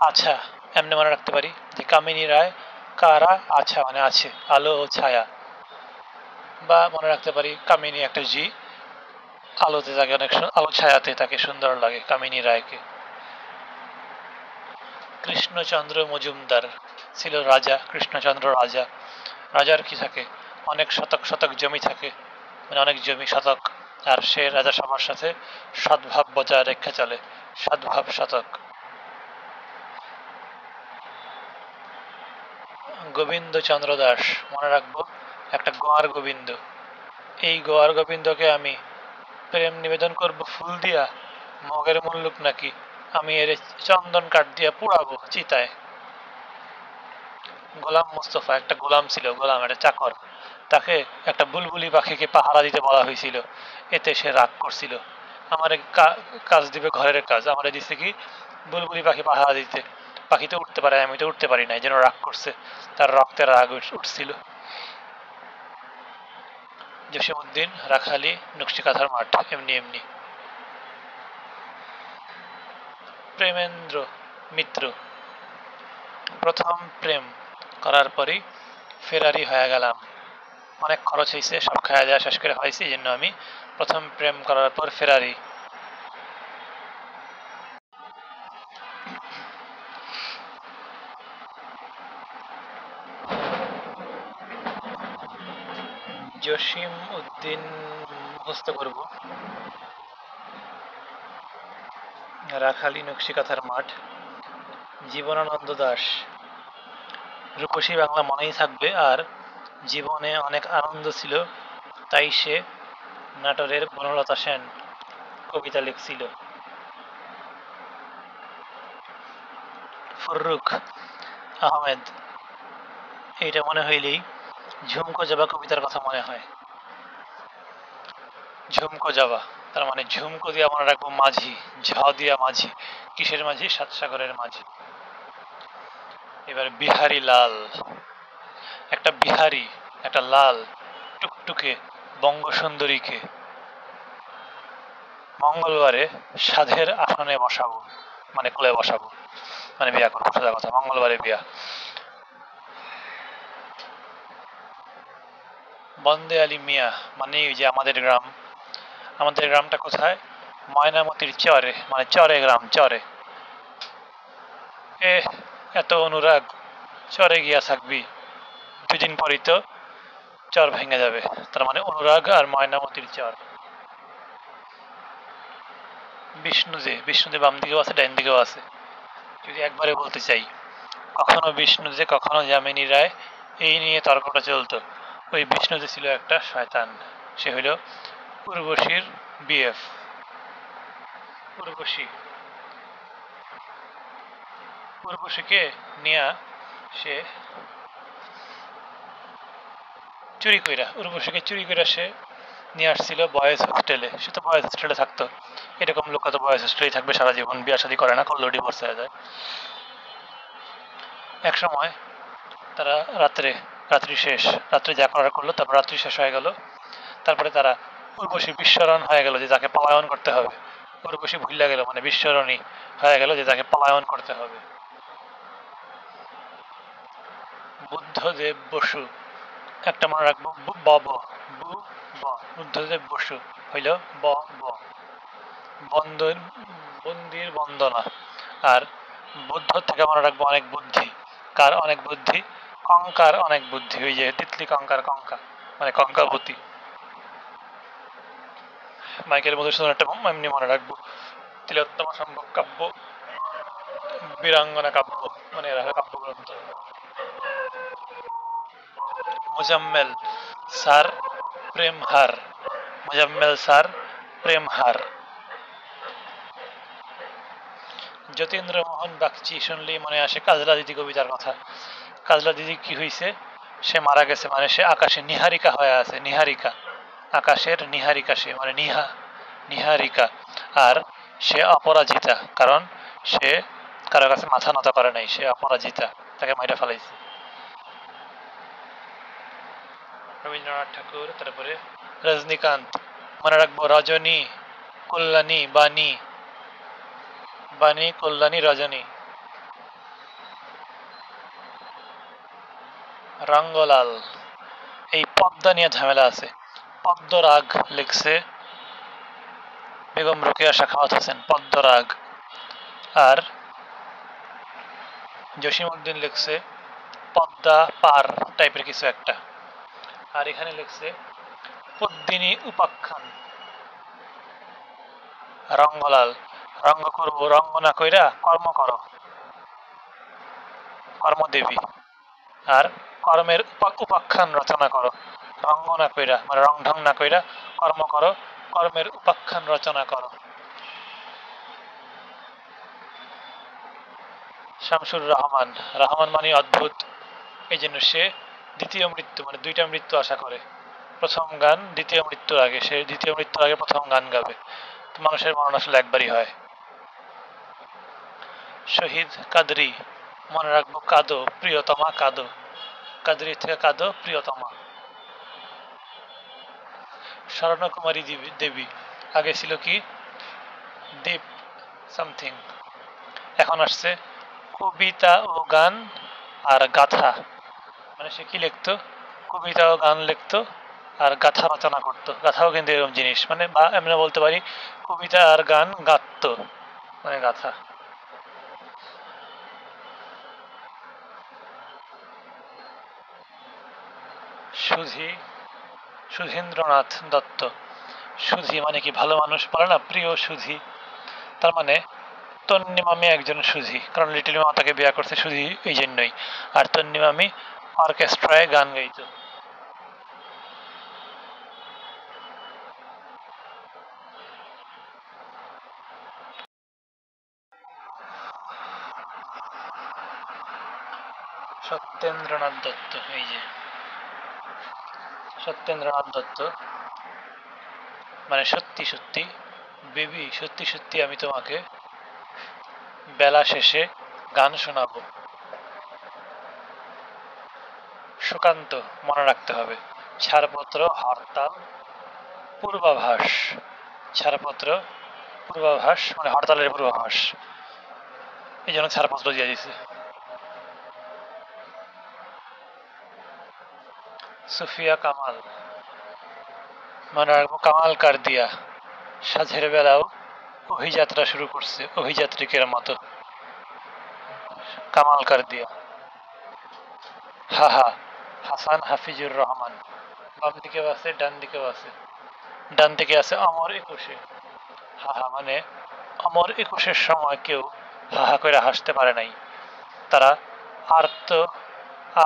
আছা, এমনি মনে রাখতে পারি যে কামিনী রায় কারা আছা মানে আছে, আলো ও ছায়া। বা মনে রাখতে পারি কামিনী একটা জি, আলোতে থাকে অনেক আলো ছায়াতে তাকে সুন্দর লাগে কামিনী রায়কে। কৃষ্ণচন্দ্র মজুমদার ছিল রাজা, কৃষ্ণচন্দ্র রাজা। রাজার কি থাকে, অনেক শতক শতক জমি থাকে, মানে অনেক জমি শতক, আর সে রাজা সবার সাথে সদ্ভাব বজায় রেখে চলে, সদ্ভাব শতক। গোবিন্দ চন্দ্র দাস, মনে রাখবো একটা গোয়ার গোবিন্দ। এই গোয়ার গোবিন্দকে আমি প্রেম নিবেদন করব ফুল দিয়া, মগের মুল্লুক নাকি আমি এর চন্দন কাঠ দিয়া পুড়াবো চিতায়। গোলাম মোস্তফা, একটা গোলাম ছিল, গোলাম একটা চাকর, তাকে একটা বুলবুলি পাখিকে পাহারা দিতে বলা হয়েছিল, এতে সে রাগ করছিল। আমার কাজ দিবে ঘরের কাজ, আমার দিছে কি বুলবুলি পাখি পাহারা দিতে, পাখি তো উঠতে পারে, আমি তো উঠতে পারি না, এই জন্য রাগ করছে, তার রক্তে রাগ উঠছিল। জসিমউদ্দিন, রাখালি, নকশিকাঁথার মাঠ, এমনি এমনি। প্রেমেন্দ্র মিত্র, প্রথম প্রেম করার পরই ফেরারি হয়ে গেলাম, অনেক খরচ হয়েছে, সব খাওয়া দাওয়া শেষ করে হয়েছে, এই জন্য আমি প্রথম প্রেম করার পর ফেরারি। জসিম উদ্দিন মুখস্থ করব। রাখালি, নকশিকাঁথার মাঠ, জীবনানন্দ দাশ, রূপসী বাংলা মনেই থাকবে, আর জীবনে অনেক আনন্দ ছিল, তাই সে নাটোরের বনলতা সেন কবিতা লিখছিল। ফররুখ আহমেদ, এইটা মনে হইলেই ঝুমকো জবা কবিতার কথা মনে হয়। ঝুমকো জবা, তার মানে ঝুমকো দিয়া মনে রাখবো মাঝি, ঝ দিয়া মাঝি, কিসের মাঝি, সাত সাগরের মাঝি। এবার বিহারী লাল, একটা বিহারী, একটা লাল টুকটুকে বঙ্গসুন্দরীকে মঙ্গলবারে সাধের আসনে বসাবো, মানে কোলে বসাবো, মানে বিয়া করবো, সোজা কথা, মঙ্গলবারে বিয়া। বন্দে আলী মিয়া, মানে ওই যে আমাদের গ্রাম, আমাদের গ্রামটা কোথায়, ময়নামতির চরে, মানে চরে গ্রাম, চরে। এ এত অনুরাগ, চরে গিয়া থাকবি, দুদিন পরই তো চর ভেঙে যাবে, তার মানে অনুরাগ আর ময়নামতির চর। বিষ্ণু যে, বিষ্ণু যে বাম দিকেও আছে ডাইন দিকেও আছে, যদি একবারে বলতে চাই, কখনো বিষ্ণু যে কখনো যামিনী রায়, এই নিয়ে তর্কটা চলতো। ওই বিষ্ণু যে ছিল একটা শয়তান, সে হইল উর্বশীর বিএফ। উর্বশী, উর্বশীকে নিয়া সে চুরি কইরা, উর্বশীকে চুরি কইরা সে নিয়ে আসছিল বয়েজ হোস্টেলে, সে তো বয়েজ হোস্টেলে থাকতো, এরকম লোক তো বয়েজ হোস্টেলেই থাকবে সারা জীবন, বিয়া শাদী করে না, করলেও ডিভোর্স হয়ে যায়। এক সময় তারা রাত্রে, রাত্রি শেষ, রাত্রে যা করার করলো, তারপর রাত্রি শেষ হয়ে গেল, তারপরে তারা উর্বশী বিস্মরণ হয়ে গেল যে তাকে পলায়ন করতে হবে, উর্বশী ভুলিয়া গেল, মানে বিস্মরণী হয়ে গেল যে তাকে পলায়ন করতে হবে। বুদ্ধদেব বসু, একটা মনে রাখবো, ব ব, বু ব, বুদ্ধদেব বসু হইল ব ব, বন্দর, বন্দির বন্দনা। আর বুদ্ধ থেকে মনে রাখবো অনেক বুদ্ধি, কার অনেক বুদ্ধি, কঙ্কার অনেক বুদ্ধি, ওই যে তিতলি কঙ্কার, কঙ্কা মানে কঙ্কাবতী। মাইকেল মধুসূদন একটা এমনি মনে রাখবো, তিলোত্তমা সম্ভব কাব্য, বীরাঙ্গনা কাব্য, মানে এরা কাব্যগ্রন্থ। Mozammel sir Premhar, Mozammel sir Premhar. যতীন্দ্রমোহন বাগচি শুনলেই মনে আসে কাজলা দিদি কবিতার কথা। কাজলা দিদি কি হয়েছে, সে মারা গেছে, মানে সে আকাশে নিহারিকা হয়ে আছে, নিহারিকা, আকাশের নিহারিকা, সে মানে নিহারিকা। আর সে অপরাজিতা, কারণ সে কারো কাছে মাথা নত করে নাই, সে অপরাজিতা, তাকে মাইরা ফেলাইছে। রবীন্দ্রনাথ ঠাকুর, তারপরে রজনীকান্ত, মনে রাখবো রজনী, কল্যাণী, বাণী, বাণী, কল্যাণী, রজনী। রঙ্গলাল, এই পদ্মা নিয়ে ঝামেলা আছে। পদ্মরাগ লিখছে বেগম রোকেয়া সাখাওয়াত হোসেন, পদ্মরাগ। আর জসিমউদ্দিন লিখছে পদ্মা পার টাইপের কিছু একটা। আর এখানে লিখছে পদ্মিনী উপাখ্যান। রঙ্গলাল, রঙ্গ করবো রঙ্গ না কইরা কর্ম করো, কর্মদেবী। আর কর্মের উপাখ্যান রচনা করো, রঙ্গ না কইরা মানে রং ঢং না কইরা কর্ম করো, কর্মের উপাখ্যান রচনা করো। শামসুর রহমান, রহমান মানে অদ্ভুত, এই জন্য সে দ্বিতীয় মৃত্যু মানে দুইটা মৃত্যু আশা করে। প্রথম গান দ্বিতীয় মৃত্যুর আগে, সে দ্বিতীয় মৃত্যুর আগে প্রথম গান গাবে। তো মানুষের মরণ আসলে একবারই হয়। শহীদ কাদরি, মনে রাখবো কাঁদো প্রিয়তমা কাঁদো, কাদরি থেকে কাঁদো প্রিয়তমা। স্বর্ণকুমারী দেবী, আগে ছিল কি দীপ সামথিং, এখন আসছে কবিতা ও গান আর গাথা। মানে সে কি লিখতো, কবিতা ও গান লিখতো আর গাথা রচনা করতো। গাথাও কিন্তু এরকম জিনিস, মানে বা আমরা বলতে পারি কবিতা আর গান গাতো, মানে গাথা। সুধী, সুধীন্দ্রনাথ দত্ত। সুধী মানে কি ভালো মানুষ বলে না, প্রিয় সুধী, তার মানে তন্নি মামি একজন সুধী, কারণ লিটিল মা তাকে বিয়ে করছে সুধী এই জন্যই। আর তন্নি মামি অর্কেস্ট্রায় গান গাইতো। সত্যেন্দ্রনাথ দত্ত, এই যে সত্যেন্দ্রনাথ দত্ত মানে সত্যি সত্যি, বেবি সত্যি সত্যি আমি তোমাকে বেলা শেষে গান শোনাবো। সুকান্ত, মনে রাখতে হবে। ছাড়পত্র হরতাল পূর্বাভাস, ছাড়পত্র পূর্বাভাস মানে হরতালের পূর্বাভাস, এই জন্য ছাড়পত্র দিয়ে দিছে। সুফিয়া কামাল, মনে রাখবো কামাল কার দিয়া, সাঁঝের বেলাও অভিযাত্রা শুরু করছে অভিযাত্রিকের মতো, কামাল কার দিয়া। হাহা, হাসান হাফিজুর রহমান, বাম দিকেও আছে ডান দিকেও আছে। ডান দিকে আছে অমর একুশে, হাহা মানে অমর একুশের সময় কেউ হাহা করে হাসতে পারে নাই, তারা আর্ত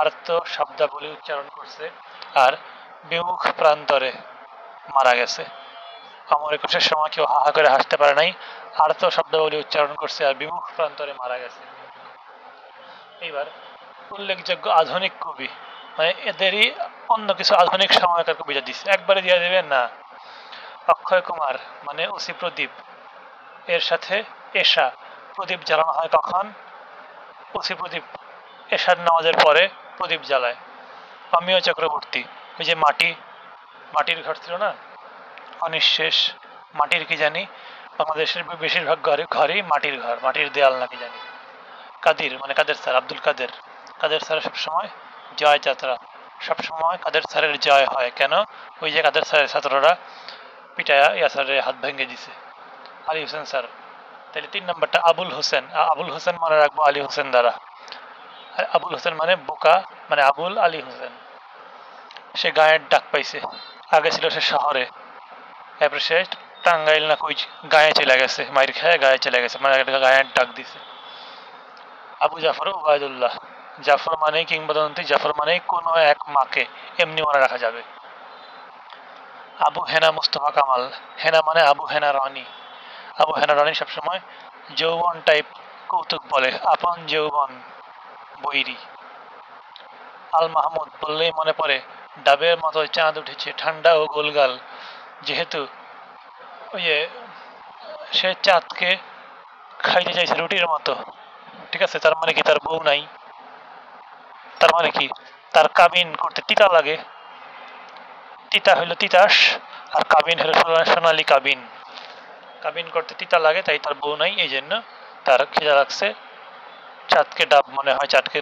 আর্ত শব্দাবলী উচ্চারণ করছে আর বিমুখ প্রান্তরে মারা গেছে। অমর একুশের সময় কেউ হাহা করে হাসতে পারে নাই, আর্ত শব্দাবলী উচ্চারণ করছে আর বিমুখ প্রান্তরে মারা গেছে। এইবার উল্লেখযোগ্য আধুনিক কবি, মানে এদেরই অন্য কিছু আধুনিক সময়কার কবিতা দিচ্ছে, একবারে দিয়ে দেবেন না। অক্ষয় কুমার মানে ওসি প্রদীপ, এর সাথে এশা, প্রদীপ জ্বালানো হয় কখন, ওসি প্রদীপ এশার নামাজের পরে প্রদীপ জ্বালায়। অমিয় চক্রবর্তী, ওই যে মাটির ঘর ছিল না, অনিঃশেষ মাটির কি জানি, বাংলাদেশের বেশিরভাগ ঘরই মাটির ঘর, মাটির দেয়াল নাকি জানি। কাদির মানে কাদের স্যার, আব্দুল কাদের, কাদের স্যার সবসময় জয় যাত্রা, সবসময় কাদের স্যারের জয় হয় কেন, ওই যে কাদের স্যারের ছাত্ররা পিটায়া ইয়া স্যারের হাত ভেঙে দিছে। আলী হোসেন স্যার, তাহলে 3 নম্বরটা আবুল হোসেন, আবুল হোসেন মনে রাখবো আলী হোসেন দ্বারা। আর আবুল হোসেন মানে বোকা, মানে আবুল আলী হোসেন। সে গায়ের ডাক পাইছে, আগে ছিল সে শহরে, এরপরে সে টাঙ্গাইল না কই গায়ে চলে গেছে, মাইর খায় গায়ে চলে গেছে, মানে একটা গায়ের ডাক দিছে। আবু জাফর ওবায়দুল্লাহ, জাফর মানেই কিংবদন্তি, জাফর মানেই কোনো এক মাকে এমনি মনে রাখা যাবে। আবু হেনা মুস্তফা কামাল, হেনা মানে আবু হেনা রনি, আবু হেনা রনি সবসময় যৌবন টাইপ কৌতুক বলে, আপন যৌবন বৈরি। আল মাহমুদ বললেই মনে পড়ে ডাবের মতো চাঁদ উঠেছে ঠান্ডা ও গোলগাল, যেহেতু ওই যে সে চাঁদকে খাইতে চাইছে রুটির মতো, ঠিক আছে, তার মানে কি তার বউ নাই, তার মানে কি তার কাবিন করতে তিতা লাগে, তিতা হইলো তিতাস, আর কাবিন হলো সোনালী কাবিন, কাবিন করতে তিতা লাগে, তাই তার বউ নাই, এই জন্য তার খিদা লাগছে, চাঁদকে ডাব মনে হয়, চাঁদকে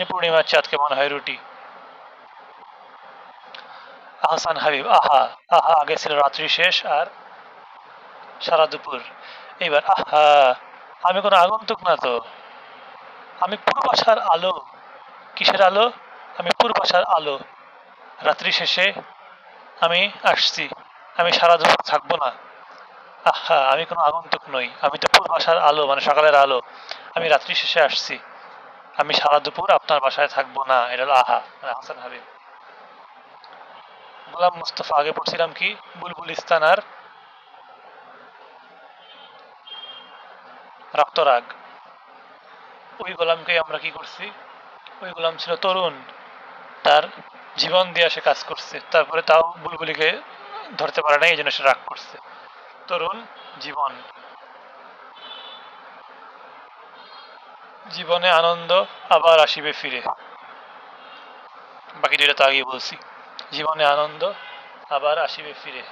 পূর্ণিমার চাঁদকে মনে হয় রুটি। আহসান হাবিব, আহা। আহা আগে ছিল রাত্রি শেষ আর সারা দুপুর। এইবার আহা, আমি কোনো আগন্তুক না তো, আমি পূর্বাশার আলো। কিসের আলো? আমি পূর্বাশার আলো। রাত্রি শেষে আমি আসছি, আমি সারা দুপুর থাকবো না। আহা, আমি কোনো আগন্তুক নই, আমি তো পূর্বাশার আলো, মানে সকালের আলো। আমি রাত্রি শেষে আসছি, আমি সারা দুপুর আপনার বাসায় থাকবো না। এটা হলো আহা, মানে হাসান হাবিব। গোলাম মুস্তফা আগে পড়ছিলাম কি? বুলবুলিস্তান আর রক্তরাগ। ওই গোলামকে আমরা কি করছি? ওই গোলাম ছিল তরুণ, তার জীবন দিয়ে সে কাজ করছে, তারপরে তাও বুলবুলিকে ধরতে পারে না, এই জন্য সে রাগ করছে। তরুণ, জীবন। জীবনে আনন্দ আবার আসিবে ফিরে। বাকি দুইটা তো আগেই বলছি। জীবনে আনন্দ আবার আসিবে ফিরে।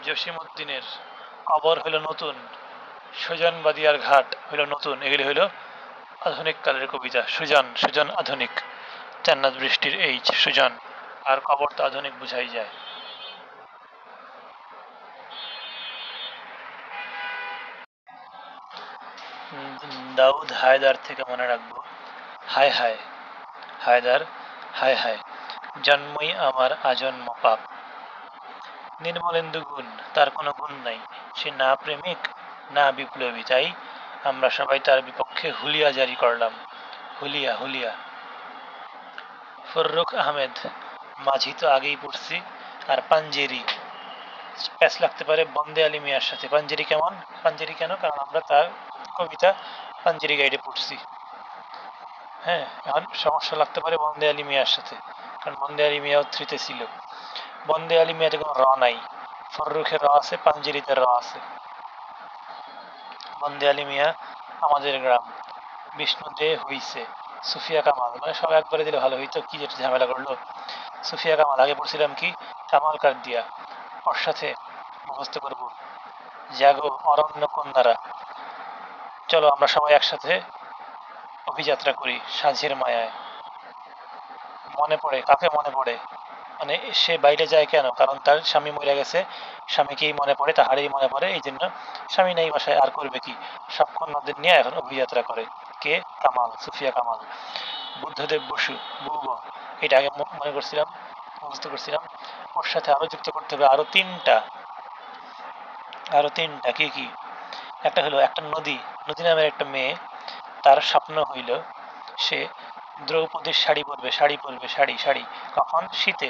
জসিমউদ্দিনের কবর হইল নতুন, সুজন বাদিয়ার ঘাট হইল নতুন। এগুলি হইল আধুনিক কালের কবিতা। সুজন, সুজন আধুনিক। জান্নাত বৃষ্টির এই সুজন। আর কবর তো আধুনিক বুঝাই যায়। দাউদ হায়দার থেকে মনে রাখবো, হায় হায় হায়দার, হায় হায়, জন্মই আমার আজন্ম পাপ। নির্মলেন্দু গুণ, তার কোনো গুণ নাই। সে না প্রেমিক না বিপ্লবী, তাই আমরা সবাই তার বিপক্ষে হুলিয়া জারি করলাম। হুলিয়া, হুলিয়া। ফররুখ আহমেদ, মাঝি তো আগেই পড়ছি। আর পাঞ্জেরি, প্যাচ লাগতে পারে বন্দে আলী মিয়ার সাথে। পাঞ্জেরি কেমন? পাঞ্জেরি কেন? কারণ আমরা তার কবিতা পাঞ্জেরি গাইডে পড়ছি। হ্যাঁ, এখন সমস্যা লাগতে পারে বন্দে আলী মিয়ার সাথে, কারণ বন্দে আলী মিয়াও থ্রিতে ছিল। বন্দে আলী মিয়াতে কোনো র নাই, ফররুখের র আছে, পাঞ্জেরিতে র আছে। বন্দে আলী মিয়া আমাদের গ্রাম, বিষ্ণু দে হইছে, সুফিয়া কামাল, মানে সব একবারে দিলে ভালো হইতো, কি যেটা ঝামেলা করলো। সুফিয়া কামাল আগে পড়ছিলাম কি? কামাল কার দিয়া, ওর সাথে মুখস্থ করবো। জাগো অরণ্য কন্যারা, চলো আমরা সবাই একসাথে অভিযাত্রা করি সাঁঝের মায়ায়। মনে পড়ে কাকে? মনে পড়ে মানে সে বাইরে যায় কেন? কারণ তার স্বামী মরে গেছে, স্বামীকেই মনে পড়ে, তাহারই মনে পড়ে, এই জন্য স্বামী নেই বাসায়, আর করবে কি, সব কন্যাদের নিয়ে এখন অভিযাত্রা করে। কে? কামাল, সুফিয়া কামাল। বুদ্ধদেব বসু, বুব, এটা আগে মনে করছিলাম, মুখস্থ করছিলাম। ওর সাথে আরো যুক্ত করতে হবে আরো তিনটা, আরো তিনটা। কি কি? একটা হলো একটা নদী, নদী নামের একটা মেয়ে, তার স্বপ্ন হইল সে দ্রৌপদীর শাড়ি পরবে, শাড়ি পরবে, শাড়ি, শাড়ি। কখন? শীতে।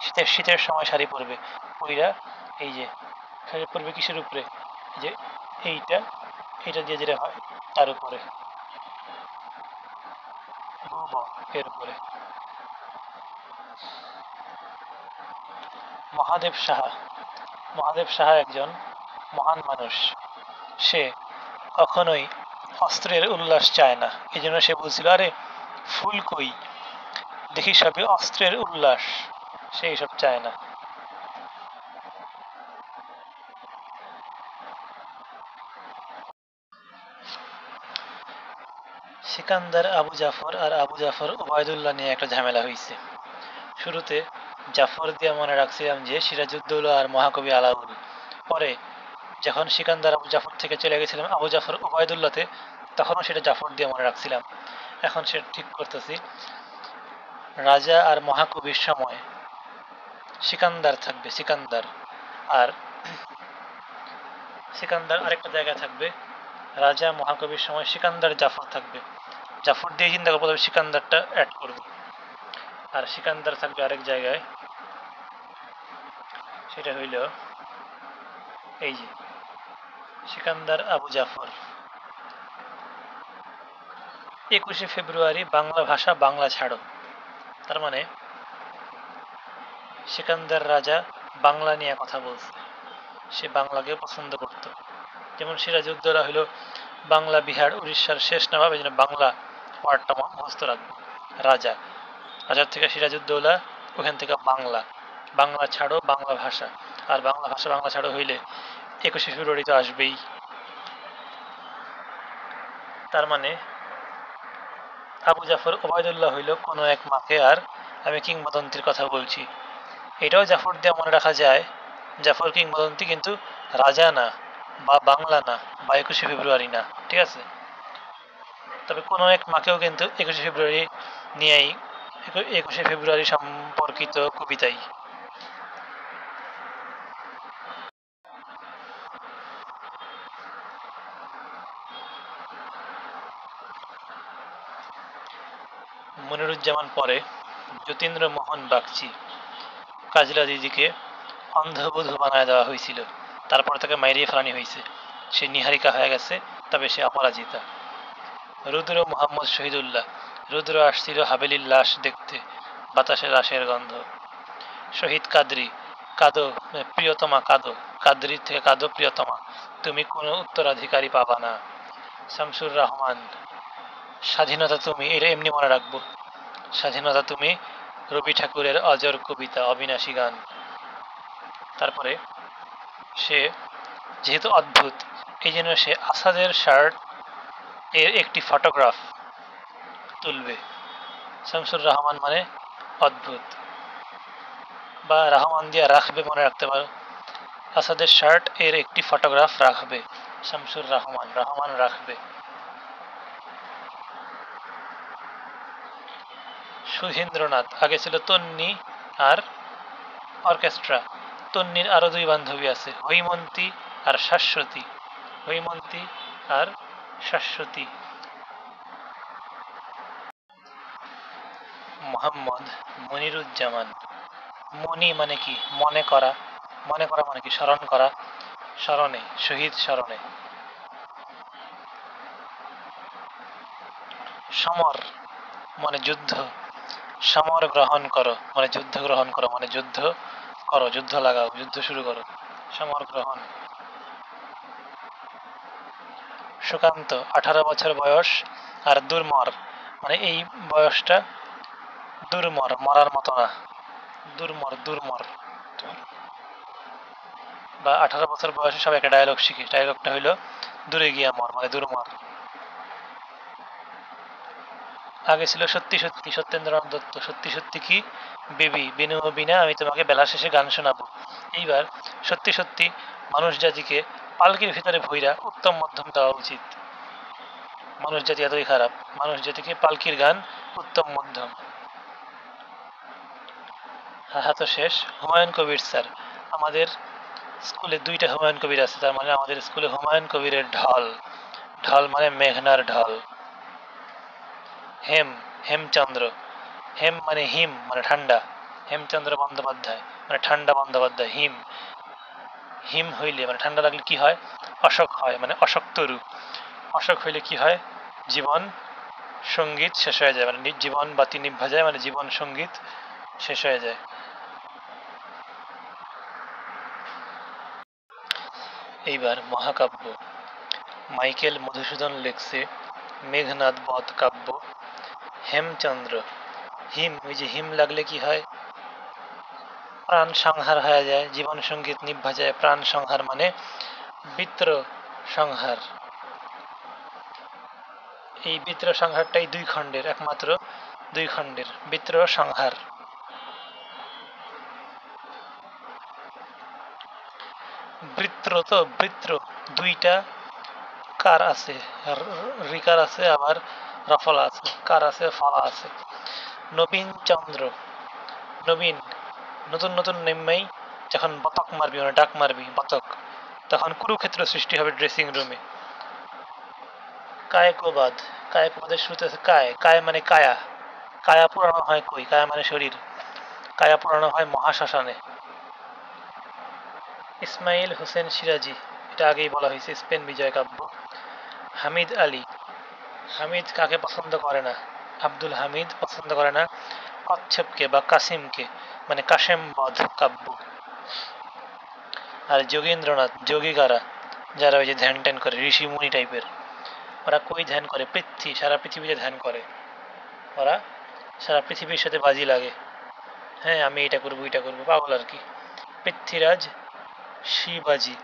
শীতের শীতের সময় শাড়ি পরবে। পইরা এই যে শাড়ি পরবে কিসের উপরে? এই যে এইটা, এটা দিয়ে যেটা হয় তার উপরে, বুব, এর উপরে। মহাদেব সাহা, মহাদেব সাহা একজন মহান মানুষ। সে কখনোই অস্ত্রের উল্লাস চায় না, এই জন্য সে বলছিল, আরে ফুল কই, দেখি সবই অস্ত্রের উল্লাস। সে এইসব চায় না। সিকান্দার আবু জাফর আর আবু জাফর ওবায়দুল্লাহ নিয়ে একটা ঝামেলা হয়েছে। শুরুতে জাফর দিয়ে মনে রাখছিলাম যে সিরাজউদ্দৌলা আর মহাকবি আলাউল। পরে যখন সিকান্দার আবু জাফর থেকে চলে গেছিলাম আবু জাফর ওবায়দুল্লাতে, তখনও সেটা জাফর দিয়ে মনে রাখছিলাম। এখন সেটা ঠিক করতেছি, রাজা আর মহাকবির সময় সিকান্দার থাকবে, সিকান্দার। আর সিকান্দার আরেকটা জায়গায় থাকবে, রাজা মহাকবির সময় সিকান্দার জাফর থাকবে। জাফর দিয়ে চিন্তা করবো, তবে সিকান্দারটা অ্যাড করব। আর সিকান্দার থাকবে আরেক জায়গায়, সেটা হইল এই যে সিকান্দার আবু জাফর। 21শে ফেব্রুয়ারি বাংলা ভাষা বাংলা ছাড়ো। তার মানে সিকান্দার রাজা বাংলা নিয়ে কথা বলছে, সে বাংলাকে পছন্দ করত। যেমন সিরাজউদ্দৌলা হইল বাংলা বিহার উড়িষ্যার শেষ নবাব, এই জন্য বাংলা ওয়ার্ডটা মুখস্থ রাখবো। রাজা, রাজার থেকে সিরাজউদ্দৌলা, ওখান থেকে বাংলা, বাংলা ছাড়ো বাংলা ভাষা। আর বাংলা ভাষা বাংলা ছাড়ো হইলে 21শে ফেব্রুয়ারি তো আসবেই। তার মানে আবু জাফর ওবায়দুল্লাহ হইল কোনো এক মাকে আর আমি কিংবদন্তির কথা বলছি। এটাও জাফর দিয়ে মনে রাখা যায়, জাফর কিংবদন্তি কিন্তু রাজা না, বা বাংলা না, বা 21শে ফেব্রুয়ারি না, ঠিক আছে? তবে কোনো এক মাকেও কিন্তু 21শে ফেব্রুয়ারি নিয়েই, 21শে ফেব্রুয়ারি সম্পর্কিত কবিতাই। মনিরুজ্জামান পরে যতীন্দ্র মোহন বাগচি কাজলা দিদিকে অন্ধবধূ বানায় দেওয়া হয়েছিল, তারপর তাকে মাইরিয়ে ফেলানি হয়েছে। সে নিহারিকা হয়ে গেছে, তবে সে অপরাজিতা। রুদ্র মোহাম্মদ শহীদুল্লাহ, রুদ্র আসছিল হাবেলির লাশ দেখতে, বাতাসে লাশের গন্ধ। শহীদ কাদরি, কাঁদো প্রিয়তমা কাঁদো, কাদরির থেকে কাঁদো প্রিয়তমা, তুমি কোনো উত্তরাধিকারী পাবা না। শামসুর রহমান, স্বাধীনতা তুমি, এটা এমনি মনে রাখবো, স্বাধীনতা তুমি রবি ঠাকুরের অজর কবিতা, অবিনাশী গান। তারপরে সে যেহেতু অদ্ভুত, এই জন্য সে আসাদের শার্ট এর একটি ফটোগ্রাফ তুলবে। শামসুর রহমান মানে অদ্ভুত, বা রহমান দিয়া রাখবে, মনে রাখতে পারো। আসাদের শার্ট এর একটি ফটোগ্রাফ রাখবে, শামসুর রহমান, রহমান রাখবে। সুধীন্দ্রনাথ, আগে ছিল তন্নি আর অর্কেস্ট্রা। তন্নির আরো দুই বান্ধবী আছে, হৈমন্তী আর শাশ্বতী, হৈমন্তী আর শাশ্বতী। মোহাম্মদ মনিরুজ্জামান, মনি মানে কি? মনে করা, মনে করা মানে কি? স্মরণ করা, স্মরণে, শহীদ স্মরণে। সমর মানে যুদ্ধ, সমর গ্রহণ করো মানে যুদ্ধ গ্রহণ করো, মানে যুদ্ধ করো, যুদ্ধ লাগাও, যুদ্ধ শুরু করো, সমর গ্রহণ। সুকান্ত, 18 বছর বয়স, আর দুর্মর মানে এই বয়সটা দুর্মর, মরার মতো না, দুর্মর, দুর্মর। বা 18 বছর বয়সে সব একটা ডায়লগ শিখি, ডায়লগটা হইলো দূরে গিয়া মর, মানে দুর্মর। আগে ছিল সত্যি সত্যি, সত্যেন্দ্রনাথ দত্ত, সত্যি সত্যি কি বেবি, বিনু ও বিনা, আমি তোমাকে বেলা শেষে গান শোনাবো। এইবার সত্যি সত্যি মানুষ জাতিকে পালকির ভিতরে ভইরা উত্তম মধ্যম দেওয়া উচিত। মানুষ জাতি এতই খারাপ, মানুষ জাতিকে পালকির গান উত্তম মধ্যম। হা তো শেষ। হুমায়ুন কবির স্যার, আমাদের স্কুলে দুইটা হুমায়ুন কবির আছে, তার মানে আমাদের স্কুলে হুমায়ুন কবিরের ঢল, ঢল মানে মেঘনার ঢল। হেম, হেমচন্দ্র, হেম মানে হিম মানে ঠান্ডা, হেমচন্দ্র বন্দ্যোপাধ্যায় মানে ঠান্ডা বন্দ্যোপাধ্যায়। হিম, হিম হইলে মানে ঠান্ডা লাগলে কি হয়? অশোক হয়, মানে অশোক তরু। অশোক হইলে কি হয়? জীবন সঙ্গীত শেষ হয়ে যায়, মানে জীবন বাতি নিভা যায়, মানে জীবন সঙ্গীত শেষ হয়ে যায়। এইবার মহাকাব্য। মাইকেল মধুসূদন লেখছে মেঘনাদ বধ কাব্য। হেমচন্দ্র, হিম, ওই যে হিম লাগলে কি হয়? প্রাণ সংহার হয়ে যায়, জীবন সঙ্গীত নিভা যায়, প্রাণ সংহার মানে বিত্র সংহার। এই বিত্র সংহারটাই দুই খণ্ডের, একমাত্র দুই খণ্ডের বিত্র সংহার। বৃত্র, তো বৃত্র দুইটা কার আছে, রিকার আছে, আবার রফলা আছে, কার আছে, ফলা আছে। নবীন চন্দ্র, নবীন, নতুন নতুন নেমেই যখন বতক মারবি, মানে ডাক মারবি বতক, তখন কুরুক্ষেত্র সৃষ্টি হবে ড্রেসিং রুমে। কায়কবাদ, কায়কবাদের শুরুতে আছে কায়, কায় মানে কায়া, কায়া পুরানো হয় কই? কায়া মানে শরীর, কায়া পুরানো হয় মহাশ্মশানে। ইসমাইল হোসেন সিরাজি, এটা আগেই বলা হয়েছে, স্পেন বিজয় কাব্য। হামিদ আলী, হামিদ কাকে পছন্দ করে না? আব্দুল হামিদ পছন্দ করে না কচ্ছপকে বা কাসিমকে, মানে কাশেম বধ কাব্য। আর যোগীন্দ্রনাথ, যোগী কারা? যারা ওই যে ধ্যান ট্যান করে, ঋষি মুনি টাইপের। ওরা কই ধ্যান করে? পৃথ্বী, সারা পৃথিবীতে ধ্যান করে ওরা, সারা পৃথিবীর সাথে বাজি লাগে। হ্যাঁ, আমি এটা করবো, এটা করবো, পাগল আর কি। পৃথ্বীরাজ শিবাজি,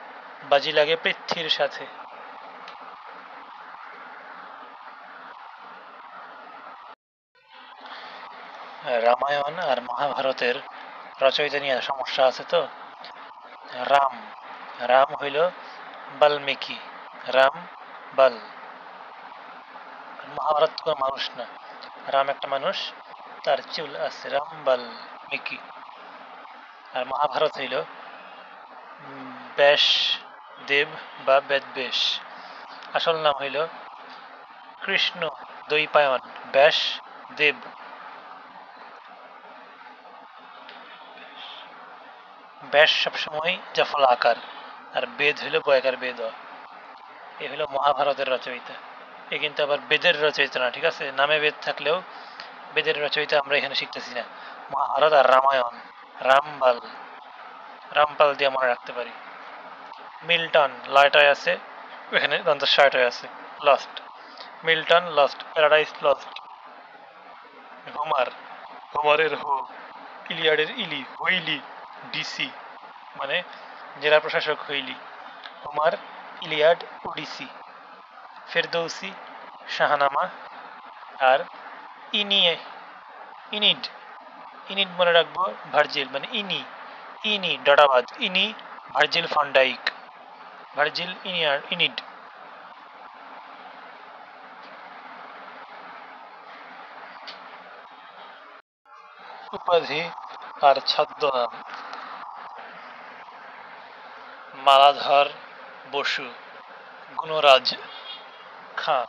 বাজি লাগে পৃথ্বীর সাথে। রামায়ণ আর মহাভারতের রচয়িতা নিয়ে সমস্যা আছে তো। রাম, রাম হইল বাল্মীকি, রাম বাল। মহাভারত কোনো মানুষ না, রাম একটা মানুষ, তার চুল আছে, রাম বাল্মীকি। আর মহাভারত হইল ব্যাস দেব বা বেদবেশ। আসল নাম হইল কৃষ্ণ দ্বৈপায়ন ব্যাস দেব। ব্যাস সবসময় জফলা আকার, আর বেদ হইল বয়াকার বেদ। এ হইল মহাভারতের রচয়িতা। এ কিন্তু আবার বেদের রচয়িতা না, ঠিক আছে? নামে বেদ থাকলেও বেদের রচয়িতা আমরা এখানে শিখতেছি না। মহাভারত আর রামায়ণ, রামপাল, রামপাল দিয়ে মনে রাখতে পারি। মিল্টন লয়টায় আছে, এখানে দন্তস্বয়টায় আছে, lost. Milton lost, paradise lost. Homer, হোমারের হো, ইলিয়াডের ইলি, হইলি, ডিসি মানে জেলা প্রশাসক হইলি। Homer, Iliad, Odyssey. Ferdousi, Shahnama. আর ইনিয়ে, ইনিড, ইনিড মনে রাখবো ভার্জিল মানে ইনি, ইনি ডটাবাদ, ইনি ভার্জিল ফান্ডাইক, ভার্জিল ইনিয়ার ইনিড। উপাধি আর ছদ্মনাম। মালাধর বসু, গুণরাজ খাঁ।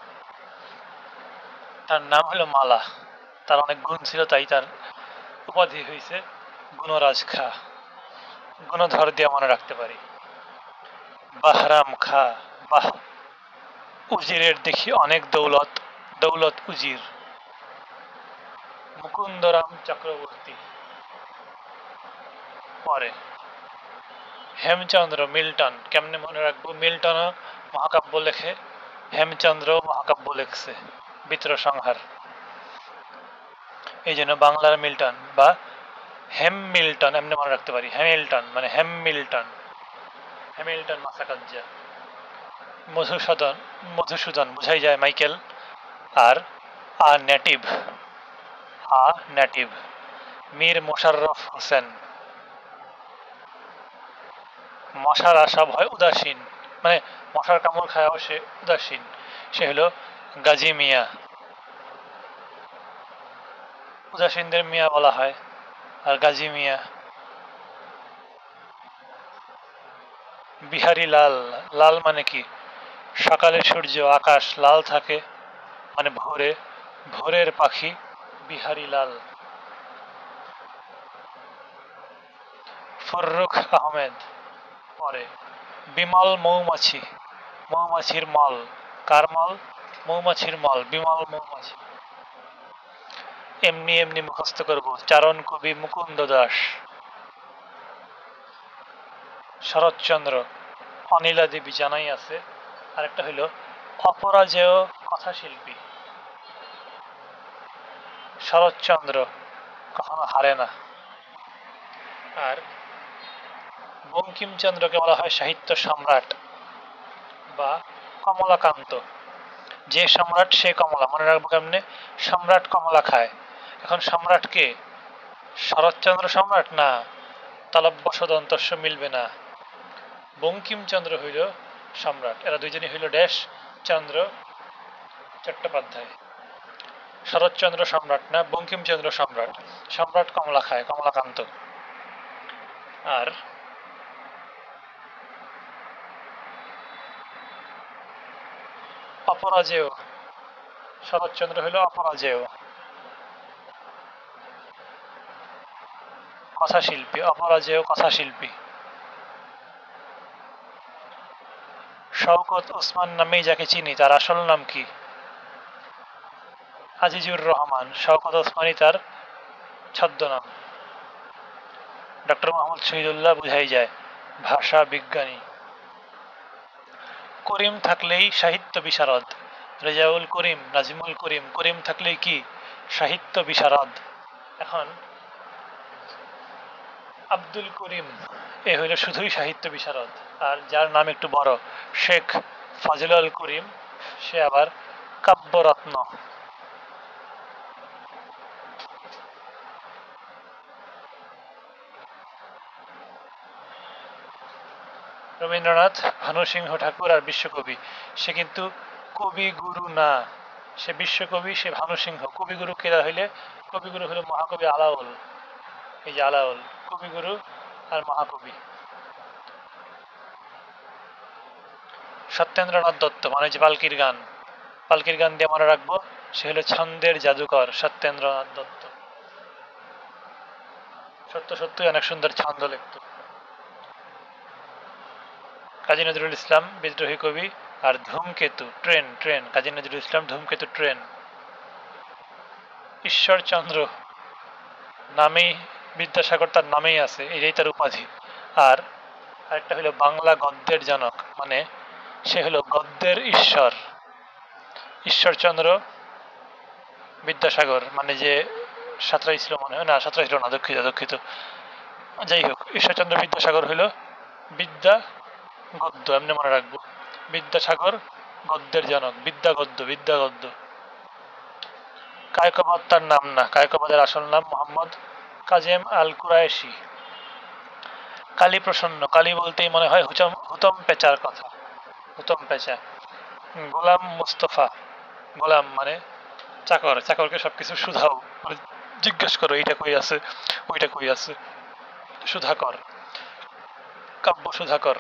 তার নাম হলো মালা, তার অনেক গুণ ছিল তাই তার উপাধি হয়েছে গুণরাজ খাঁ। গুণধর দিয়ে মনে রাখতে পারি। বাহরাম খাঁ, বাহ। উজিরের দেখি অনেক দৌলত, দৌলত উজির। মুকুন্দরাম চক্রবর্তী পরে। হেমচন্দ্র মিল্টন, কেমনে মনে রাখবো? মিল্টন মহাকাব্য লেখে, হেমচন্দ্র মহাকাব্য লেখছে বিদ্রোহ সংহার। এই জন্য বাংলার মিল্টন বা হেম মিল্টন এমনি মনে রাখতে পারি। হ্যামিল্টন মানে হেম Milton, Hamilton Masakadza. Madhusudan, Madhusudan বুঝাই যায় মাইকেল। আর a native, a native. Mir Mosharraf Hossain, মশার আশা ভয় উদাসীন, মানে মশার কামড় খায়ও সে উদাসীন, সে হলো গাজী মিয়া। উদাসীনদের মিয়া বলা হয়, আর গাজী মিয়া। বিহারী লাল, লাল মানে কি? সকালে সূর্য আকাশ লাল থাকে মানে ভোরে, ভোরের পাখি বিহারী লাল। ফররুখ আহমেদ পরে। বিমল মৌমাছি, মৌমাছির মল, কার মল? মৌমাছির মল, বিমল মৌমাছি। এমনি এমনি মুখস্থ করব, চারণ কবি মুকুন্দ দাস। শরৎচন্দ্র, অনিলা দেবী জানাই আছে। আরেকটা হইল অপরাজেয় কথাশিল্পী। শরৎচন্দ্র কখনো হারে না। আর বঙ্কিমচন্দ্রকে বলা হয় সাহিত্য সম্রাট বা কমলাকান্ত। যে সম্রাট সে কমলা, মনে রাখবো কেমনে? সম্রাট কমলা খায়। এখন সম্রাট কে? শরৎচন্দ্র সম্রাট না, তালব্য দন্তস্য মিলবে না। বঙ্কিমচন্দ্র হইল সম্রাট। এরা দুইজনই হইল ড্যাশ চন্দ্র চট্টোপাধ্যায়। শরৎচন্দ্র সম্রাট না, বঙ্কিমচন্দ্র সম্রাট। সম্রাট কমলা খায়, কমলাকান্ত। আর অপরাজেয়, শরৎচন্দ্র হইল অপরাজেয়। কথাশিল্পী, অপরাজেয় কথাশিল্পী। শওকত ওসমান নামেই যাকে চিনি, তার আসল নাম কি? আজিজুর রহমান। শওকত ওসমানী তার ছদ্মনাম। ডক্টর মোহাম্মদ শহীদুল্লাহ বুঝাই যায় ভাষা বিজ্ঞানী। করিম থাকলেই সাহিত্য বিশারদ। রেজাউল করিম, নাজিমুল করিম, করিম থাকলেই কি? সাহিত্য বিশারদ। এখন আব্দুল করিম, এ হইল শুধুই সাহিত্য বিশারদ। আর যার নাম একটু বড়, শেখ ফজলুল করিম, সে আবার কাব্যরত্ন। রবীন্দ্রনাথ ভানুসিংহ ঠাকুর আর বিশ্বকবি, সে কিন্তু কবিগুরু না, সে বিশ্বকবি, সে ভানুসিংহ। কবিগুরু কেরা হইলে, কবিগুরু হলো মহাকবি আলাওল। এই যে আলাওল, কবিগুরু আর মহাকবি। সত্যেন্দ্রনাথ দত্ত মানে যে পালকির গান, পালকির গান দিয়ে মনে রাখবো, সে হলো ছন্দের জাদুকর সত্যেন্দ্রনাথ দত্ত। সত্য সত্যই অনেক সুন্দর ছন্দ লিখত। কাজী নজরুল ইসলাম বিদ্রোহী কবি। আর ধূমকেতু, ট্রেন, ট্রেন, কাজী নজরুল ইসলাম, ধূমকেতু, ট্রেন। ঈশ্বরচন্দ্র নামেই, বিদ্যাসাগর তার নামেই আছে, এটাই তার উপাধি। আর আরেকটা হলো বাংলা গদ্যের জনক, মানে সে হলো গদ্যের ঈশ্বর। ঈশ্বরচন্দ্র বিদ্যাসাগর মানে যে সাঁতরাই ছিল, মনে হয় না, সাঁতরাই ছিল না, দুঃখিত দুঃখিত। যাই হোক, ঈশ্বরচন্দ্র বিদ্যাসাগর হইল বিদ্যা গদ্য, এমনি মনে রাখবো, বিদ্যাসাগর গদ্যের জনক, বিদ্যা গদ্য, বিদ্যা গদ্য। কায়কবাদ তার নাম না, কায়কবাদের আসল নাম মোহাম্মদ কাজেম আল কুরাইশি। কালী প্রসন্ন, কালী বলতেই মনে হয় হুতম পেঁচার কথা, হুতম পেঁচা। গোলাম মুস্তফা, গোলাম মানে চাকর, চাকরকে সবকিছু শুধাও, মানে জিজ্ঞেস করো এইটা কই আছে, ওইটা কই আছে। সুধাকর, কাব্য সুধাকর।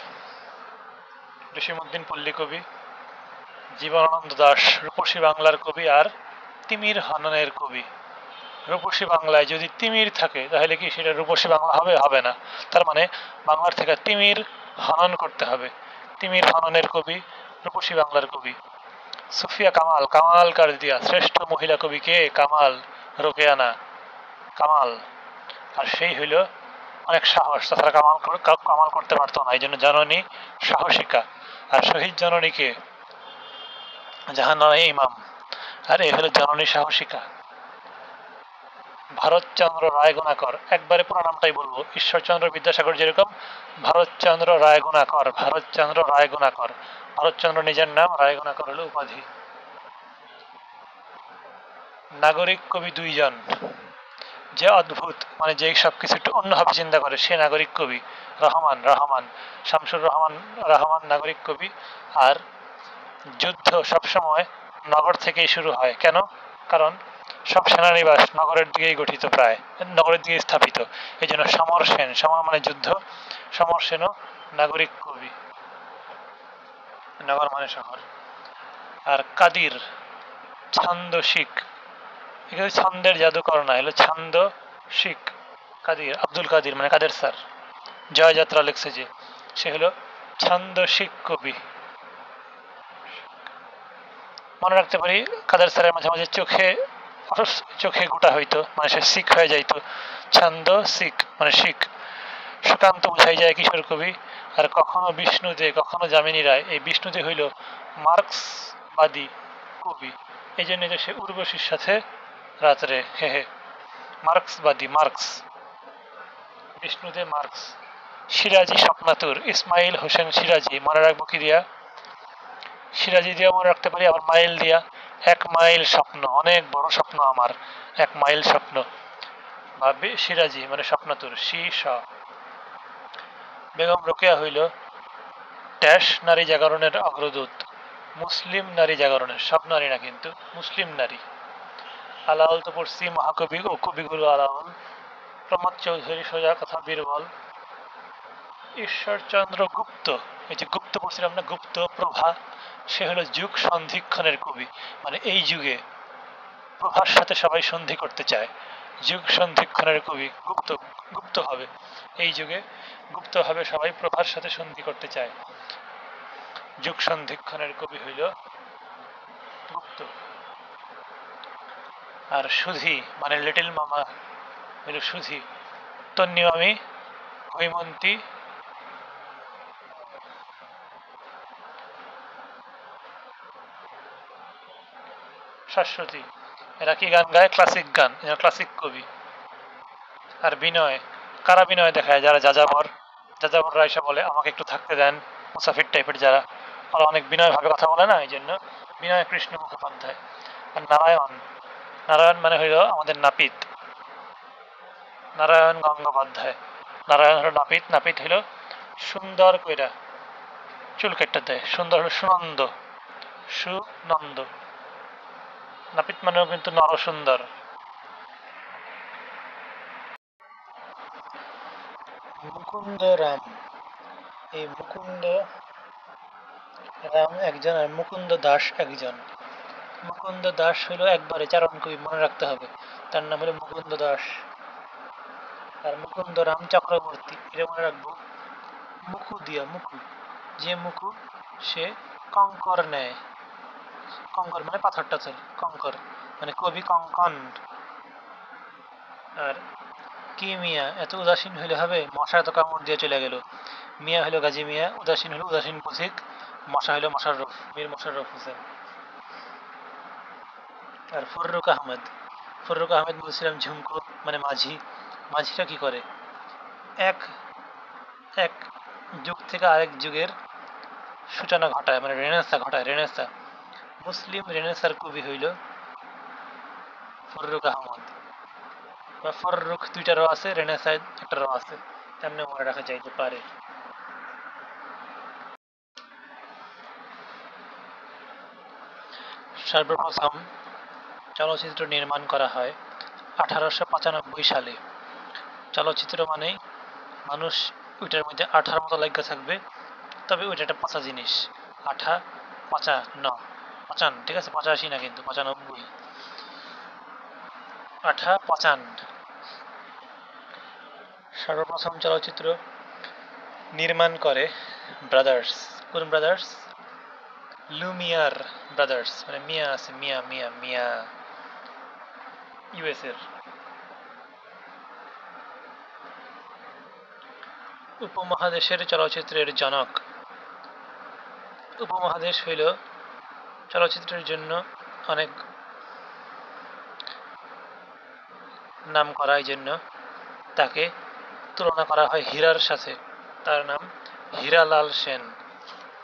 জসীমউদ্দিন পল্লী কবি। জীবনানন্দ দাশ রূপসী বাংলার কবি আর তিমির হননের কবি। রূপসী বাংলায় যদি তিমির থাকে তাহলে কি সেটা রূপসী বাংলা হবে? হবে না। তার মানে বাংলার থেকে তিমির হনন করতে হবে। তিমির হননের কবি, রূপসী বাংলার কবি। সুফিয়া কামাল, কামাল কার দিয়া, শ্রেষ্ঠ মহিলা কবি কে? কামাল, রোকেয়ানা, কামাল। আর সেই হইল অনেক সাহস, তাছাড়া কামাল করতে পারতো না, এই জন্য জননী সাহসিকা। আর শহীদ জননীকে? জাহানারা ইমাম। আর এই হলো জননী সাহসিকা। ভারতচন্দ্র রায়গুণাকর, একবারে পুরো নামটাই বলবো, ঈশ্বরচন্দ্র বিদ্যাসাগর যেরকম, ভারতচন্দ্র রায়গুণাকর, ভারতচন্দ্র রায়গুণাকর। ভারতচন্দ্র নিজের নাম, রায়গুণাকর হলো উপাধি। নাগরিক কবি দুইজন, যে অদ্ভুত, মানে যে সবকিছু একটু অন্যভাবে চিন্তা করে, সে নাগরিক কবি। রহমান, রহমান, শামসুর রহমান রহমান নাগরিক কবি। আর যুদ্ধ সবসময় নগর থেকেই শুরু হয়, কেন? কারণ সব সেনানিবাস নগরের দিকেই গঠিত, প্রায় নগরের দিকে স্থাপিত। এই জন্য সমর সেন, সমর মানে যুদ্ধ, সমর সেনও নাগরিক কবি, নগর মানে শহর। আর কাদির ছান্দশিক, এখানে ছন্দের জাদুকর না, এলো ছান্দ শিখ। কাদির, আব্দুল কাদির মানে কাদের স্যার, জয়যাত্রা লিখছে যে, সে হলো ছান্দশিক কবি। মনে রাখতে পারি কাদের স্যারের মাঝে মাঝে চোখে, চোখে গোটা হইতো, মানে সে শিখ হয়ে যাইতো। ছন্দ শিখ মানে শিখ। সুকান্ত বুঝাই যায় কিশোর কবি। আর কখনো বিষ্ণুদে, কখনো যামিনী রায়। এই বিষ্ণুদে হইল মার্ক্সবাদী কবি, এই জন্য যে সে উর্বশীর সাথে রাত্রে, হে হে, মার্ক্সবাদী, মার্ক্স। বিষ্ণুদে মার্ক্স। সিরাজি স্বপ্নাতুর, ইসমাইল হোসেন সিরাজি, মনে রাখবো কি দিয়া? সিরাজি দিয়া মনে রাখতে পারি, আবার মাইল দিয়া। 1 মাইল স্বপ্ন, অনেক বড় স্বপ্ন আমার, 1 মাইল স্বপ্ন। ভাববে সিরাজি মানে স্বপ্নাতুর, সি স। বেগম রোকেয়া হইল ড্যাশ নারী জাগরণের অগ্রদূত, মুসলিম নারী জাগরণের, সব নারী না কিন্তু, মুসলিম নারী। আলাওল তো পড়ছি, মহাকবি ও কবিগুরু আলাওল। প্রমোদ চৌধুরী, সোজা কথা বীরবল। ঈশ্বরচন্দ্র গুপ্ত, এই যে গুপ্ত পড়ছিলাম না, গুপ্ত প্রভা, সে হলো যুগ সন্ধিক্ষণের কবি, মানে এই যুগে প্রভার সাথে সবাই সন্ধি করতে চায়। যুগ সন্ধিক্ষণের কবি গুপ্ত, গুপ্ত হবে এই যুগে, গুপ্ত হবে সবাই, প্রভার সাথে সন্ধি করতে চায়। যুগ সন্ধিক্ষণের কবি হইল গুপ্ত। আর সুধি মানে লিটিল মামা হইল সুধি। তন্নিমামি, হৈমন্তী, শাশ্বতী, এরা কি গান গায়? ক্লাসিক গান, এরা ক্লাসিক কবি। আর বিনয়, কারা বিনয় দেখায়? যারা যাযাবর, যাযাবররা এসে বলে আমাকে একটু থাকতে দেন, মুসাফির টাইপের যারা, ওরা অনেক বিনয় ভাবে কথা বলে না, এই জন্য বিনয় কৃষ্ণ মুখোপাধ্যায়। আর নারায়ণ, নারায়ণ মানে হইল আমাদের নাপিত, নারায়ণ গঙ্গোপাধ্যায়। নারায়ণ হলো নাপিত, নাপিত হইল সুন্দর কইরা চুল কেটে দেয়। সুন্দর হলো সুনন্দ, সুনন্দ। নাপিত মানেও কিন্তু নর সুন্দর। মুকুন্দ রাম, এই মুকুন্দ রাম একজন আর মুকুন্দ দাস একজন। মুকুন্দ দাস হলো একবারে চারণ কবি, মনে রাখতে হবে, তার নাম হলো মুকুন্দ দাস। আর মুকুন্দ রাম চক্রবর্তী, এটা মনে রাখবো। মুকু দিয়া, মুকু, যে মুকু সে কঙ্কর নেয়। কঙ্কর মানে পাথর টাথর, কঙ্কর মানে কবি কঙ্কন। আর কি মিয়া, এত উদাসীন হইলে হবে? মশা তো কামড় দিয়ে চলে গেল। মিয়া হইল গাজী মিয়া, উদাসীন হইল উদাসীন পথিক, মশা হইল মোশাররফ, মীর মোশাররফ হোসেন। আর ফররুক আহমেদ, ফররুক আহমেদ বলছিলাম ঝুমকো মানে মাঝি। মাঝিরা কি করে? এক এক যুগ থেকে আরেক যুগের সূচনা ঘটায়, মানে রেনেসা ঘটায়, রেনেসা। মুসলিম রেনেসার কবি হইল ফররুক আহমদ। বা ফররুক দুইটা র আছে, রেনেসায় একটা র আছে, তেমনি মনে রাখা যাইতে পারে। সর্বপ্রথম চলচ্চিত্র নির্মাণ করা হয় 1895 সালে। চলচ্চিত্র মানেই মানুষ ওইটার মধ্যে আঠার মতো লাগিয়ে থাকবে, তবে ওইটা একটা পচা জিনিস। আঠা, পচা ন, পচান, ঠিক আছে, 85 না কিন্তু 95। আঠা পচান। সর্বপ্রথম চলচ্চিত্র নির্মাণ করে ব্রাদার্স। কোন ব্রাদার্স? লুমিয়ার ব্রাদার্স, মানে মিয়া আছে, মিয়া মিয়া মিয়া, ইউএস এর। উপমহাদেশের চলচ্চিত্রের জনক। উপমহাদেশ হইল চলচ্চিত্রের জন্য অনেক নাম করা, এই জন্য তাকে তুলনা করা হয় হীরার সাথে। তার নাম হীরালাল সেন,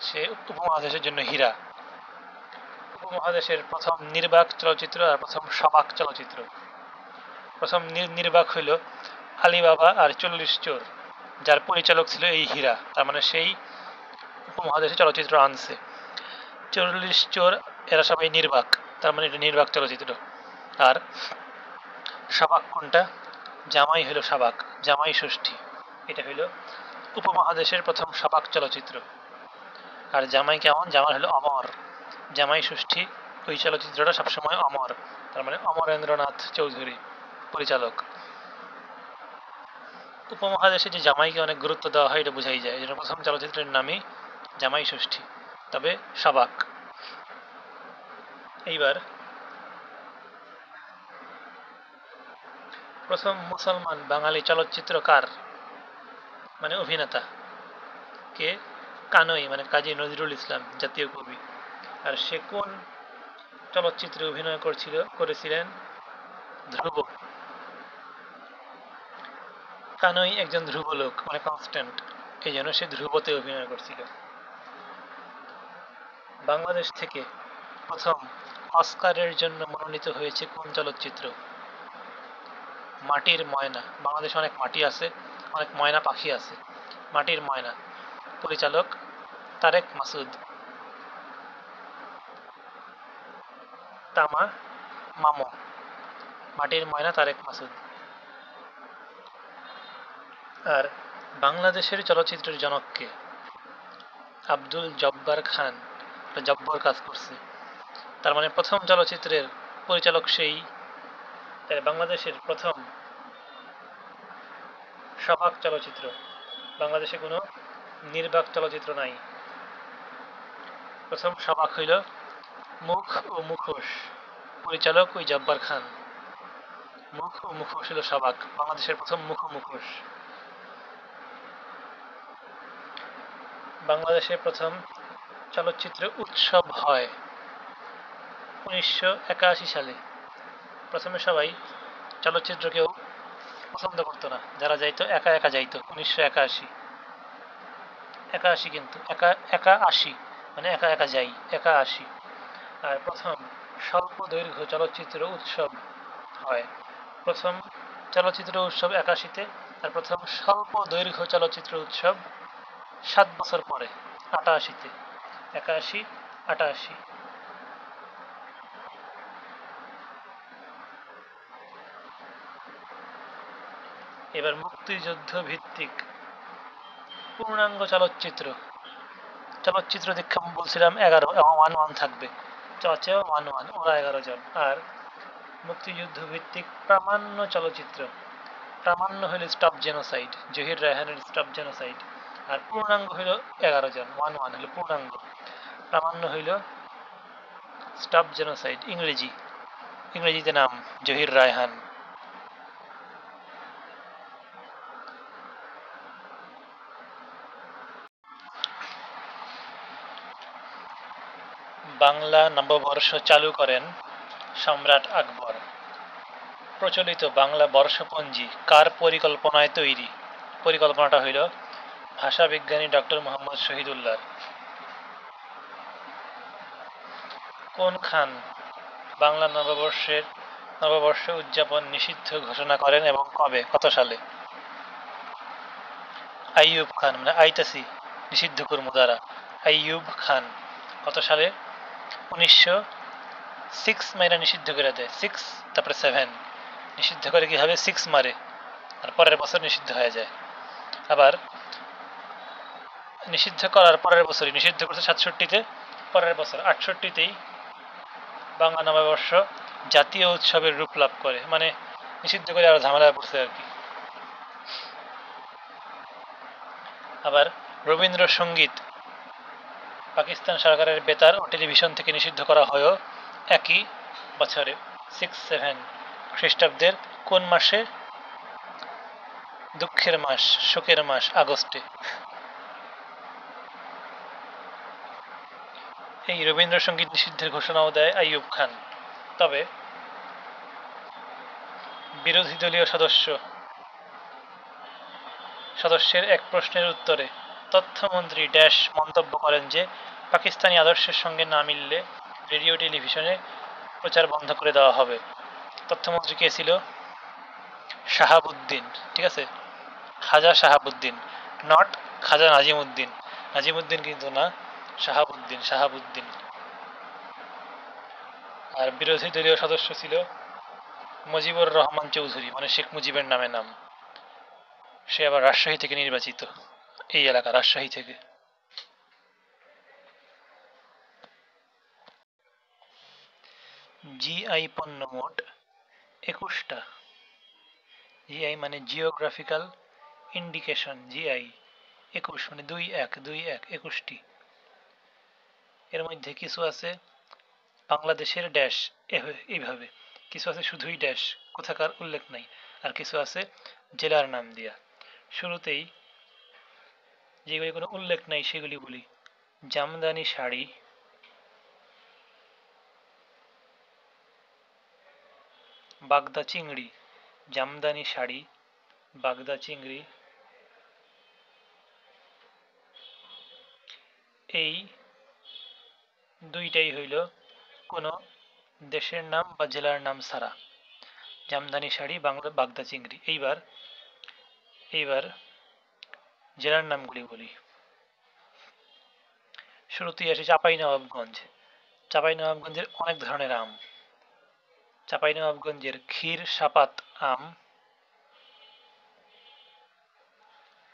সে উপমহাদেশের জন্য হীরা। উপমহাদেশের প্রথম নির্বাক চলচ্চিত্র আর প্রথম সবাক চলচ্চিত্র। প্রথম নির্বাক হইল আলিবাবা আর 40 চোর, যার পরিচালক ছিল এই হীরা, তার মানে সেই উপমহাদেশে চলচ্চিত্র আনছে। 40 চোর এরা সবাই নির্বাক, তার মানে এটা নির্বাক চলচ্চিত্র। আর সবাক কোনটা? জামাই হইল সবাক, জামাই ষষ্ঠী, এটা হইল উপমহাদেশের প্রথম সবাক চলচ্চিত্র। আর জামাই কেমন? জামাই হলো অমর, জামাই ষষ্ঠী ওই চলচ্চিত্রটা সবসময় অমর, তার মানে অমরেন্দ্রনাথ চৌধুরী পরিচালক। উপমহাদেশে যে জামাইকে অনেক গুরুত্ব দেওয়া হয় এটা বোঝাই যায়, এই প্রথম চলচ্চিত্রের নামই জামাই ষষ্ঠী, তবে সবাক। এইবার প্রথম মুসলমান বাঙালি চলচ্চিত্রকার মানে অভিনেতা কে? কানই মানে কাজী নজরুল ইসলাম, জাতীয় কবি। আর সে কোন চলচ্চিত্রে অভিনয় করেছিলেন? ধ্রুব। কানই একজন ধ্রুব লোক, মানে কনস্ট্যান্ট, এই জন্য সে ধ্রুবতে অভিনয় করছিল। বাংলাদেশ থেকে প্রথম অস্কারের জন্য মনোনীত হয়েছে কোন চলচ্চিত্র? মাটির ময়না। বাংলাদেশে অনেক মাটি আছে, অনেক ময়না পাখি আছে। মাটির ময়না, পরিচালক তারেক মাসুদ। তামা মামো, মাটির ময়না তারেক মাসুদ। আর বাংলাদেশের চলচ্চিত্রের জনক কে? আব্দুল জব্বার খান, জব্বর কাজ করছে, তার মানে প্রথম চলচ্চিত্রের পরিচালক সেই। বাংলাদেশের প্রথম সবাক চলচ্চিত্র, বাংলাদেশে কোনো নির্বাক চলচ্চিত্র নাই। প্রথম সবাক হইল মুখ ও মুখোশ, পরিচালক ওই জব্বার খান। মুখ ও মুখোশ হইল সবাক, বাংলাদেশের প্রথম মুখ ও মুখোশ। বাংলাদেশে প্রথম চলচ্চিত্র উৎসব হয় 1981 সালে। প্রথমে সবাই চলচ্চিত্র কেউ পছন্দ করতো না, যারা যাইতো একা একা যাইতো। 1981, 81 কিন্তু একা একা আসি, মানে একা একা যাই, একা আসি। আর প্রথম স্বল্প দৈর্ঘ্য চলচ্চিত্র উৎসব হয় প্রথম চলচ্চিত্র উৎসব 81-তে, আর প্রথম স্বল্প দৈর্ঘ্য চলচ্চিত্র উৎসব 7 বছর পরে 88-তে, 81, 88। এবার মুক্তিযুদ্ধ ভিত্তিক পূর্ণাঙ্গ চলচ্চিত্র, চলচ্চিত্র দীক্ষা বলছিলাম 11 এবং 1-1 থাকবে, চচেও 1-1, ওরা 11 জন। আর মুক্তিযুদ্ধ ভিত্তিক প্রামাণ্য চলচ্চিত্র, প্রামাণ্য হইল স্টপ জেনোসাইড, জহির রায়হানের স্টপ জেনোসাইড। আর পূর্ণাঙ্গ হইল 11 জন, 1-1 হইল পূর্ণাঙ্গ, প্রামাণ্য হইল স্টপ জেনোসাইড, ইংরেজিতে নাম জহির রায়হান। বাংলা নববর্ষ চালু করেন সম্রাট আকবর। প্রচলিত বাংলা বর্ষপঞ্জি কার পরিকল্পনায় তৈরি? পরিকল্পনাটা হইল ভাষাবিজ্ঞানী ডক্টর মোহাম্মদ শহীদুল্লাহর। কোন খান বাংলা নববর্ষ উদযাপন নিষিদ্ধ ঘোষণা করেন এবং কবে, কত সালে? আইয়ুব খান, মানে আইতাসি নিষিদ্ধ কর্ম দ্বারা, আইয়ুব খান। কত সালে? 1906 মাইরা নিষিদ্ধ করে দেয়, 6 তারপরে 7 নিষিদ্ধ করে, কি হবে 6 মারে, আর পরের বছর নিষিদ্ধ হয়ে যায়। আবার নিষিদ্ধ করার পরের বছরই নিষিদ্ধ করছে 67-তে, পরের বছর 68-তেই বাংলা নববর্ষ জাতীয় উৎসবের রূপ লাভ করে, মানে নিষিদ্ধ করে আরো ঝামেলায় পড়ছে আর কি। আবার রবীন্দ্রসঙ্গীত পাকিস্তান সরকারের বেতার ও টেলিভিশন থেকে নিষিদ্ধ করা হয়েও একই বছরে 6-7 খ্রিস্টাব্দের কোন মাসে? দুঃখের মাস, শোকের মাস, আগস্টে। এই রবীন্দ্রসঙ্গীত নিষিদ্ধের ঘোষণাও দেয় আইয়ুব খান। তবে বিরোধী দলীয় সদস্যের এক প্রশ্নের উত্তরে তথ্যমন্ত্রী ড্যাশ মন্তব্য করেন যে পাকিস্তানি আদর্শের সঙ্গে না মিললে রেডিও টেলিভিশনে প্রচার বন্ধ করে দেওয়া হবে। তথ্যমন্ত্রী কে ছিল? শাহাবুদ্দিন, ঠিক আছে, খাজা শাহাবুদ্দিন, নট খাজা নাজিমুদ্দিন। নাজিমুদ্দিন কিন্তু না, শাহাবুদ্দিন। আর বিরোধী দলীয় সদস্য ছিল মুজিবুর রহমান চৌধুরী, মানে শেখ মুজিবের নামে নাম। সে আবার রাজশাহী থেকে নির্বাচিত, এই এলাকা রাজশাহী থেকে। জিআই পণ্য মোট 21টা। জিআই মানে জিওগ্রাফিক্যাল ইন্ডিকেশন, জিআই 21 মানে 21 এর মধ্যে কিছু আছে বাংলাদেশের ড্যাশ এইভাবে, কিছু আছে শুধুই ড্যাশ, কোথাকার উল্লেখ নাই, আর কিছু আছে জেলার নাম দিয়া। শুরুতেই যেগুলি কোনো উল্লেখ নাই সেগুলি বলি। জামদানি শাড়ি, বাগদা চিংড়ি, জামদানি শাড়ি, বাগদা চিংড়ি, এই দুইটাই হইল কোনো দেশের নাম বা জেলার নাম ছাড়া, জামদানি শাড়ি, বাগদা চিংড়ি। এইবার জেলার নামগুলি বলি। শুরুতেই আসে চাঁপাইনবাবগঞ্জ। চাঁপাইনবাবগঞ্জের অনেক ধরনের আম। চাঁপাইনবাবগঞ্জের ক্ষীরসাপাত আম,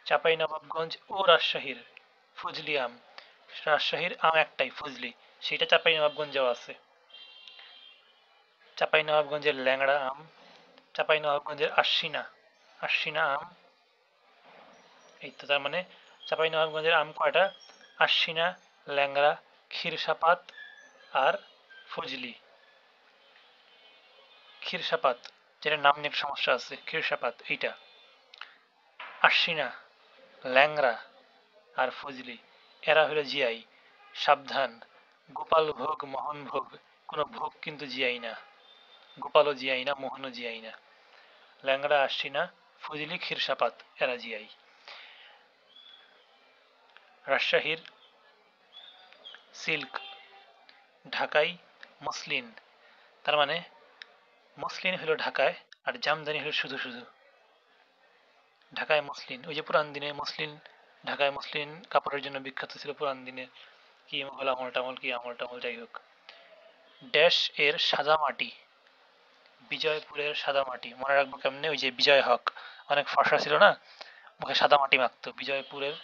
চাঁপাইনবাবগঞ্জ ও রাজশাহীর ফজলি আম। রাজশাহীর আম একটাই ফজলি, সেটা চাঁপাইনবাবগঞ্জেও আছে। চাঁপাইনবাবগঞ্জের ল্যাংড়া আম, চাঁপাইনবাবগঞ্জের আশ্বিনা আম। এই তো, তার মানে চাঁপাইনবাবগঞ্জের আম কয়টা? আশ্বিনা, ল্যাংড়া, ক্ষীরসাপাত আর ফজলি। ক্ষীরসাপাত, যেটা নাম নিয়ে সমস্যা আছে, ক্ষীরসাপাত এইটা। আশ্বিনা, ল্যাংড়া আর ফজলি এরা হলো জিআই। সাবধান, গোপাল ভোগ, মোহন ভোগ, কোনো ভোগ কিন্তু জিআই না, গোপালও জিআই না, মোহনও জিআই না। ল্যাংড়া, আশ্বিনা, ফজলি, ক্ষীরসাপাত এরা জিআই। রাজশাহীর সিল্ক, ঢাকাই মসলিন, তার মানে মসলিন হলো ঢাকায় আর জামদানি হলো শুধু শুধু। ঢাকায় মসলিন, ওই যে পুরান দিনে মসলিন ঢাকায় মসলিন কাপড়ের জন্য বিখ্যাত ছিল পুরান দিনে। কি মোগল আমল টামল, কি আমল টামল, যাই হোক। ড্যাশ এর সাদা মাটি, বিজয়পুরের সাদা মাটি। মনে রাখবো কেমনে? ওই যে বিজয় হক অনেক ফর্সা ছিল না, মুখে সাদা মাটি মাখতো। বিজয়পুরের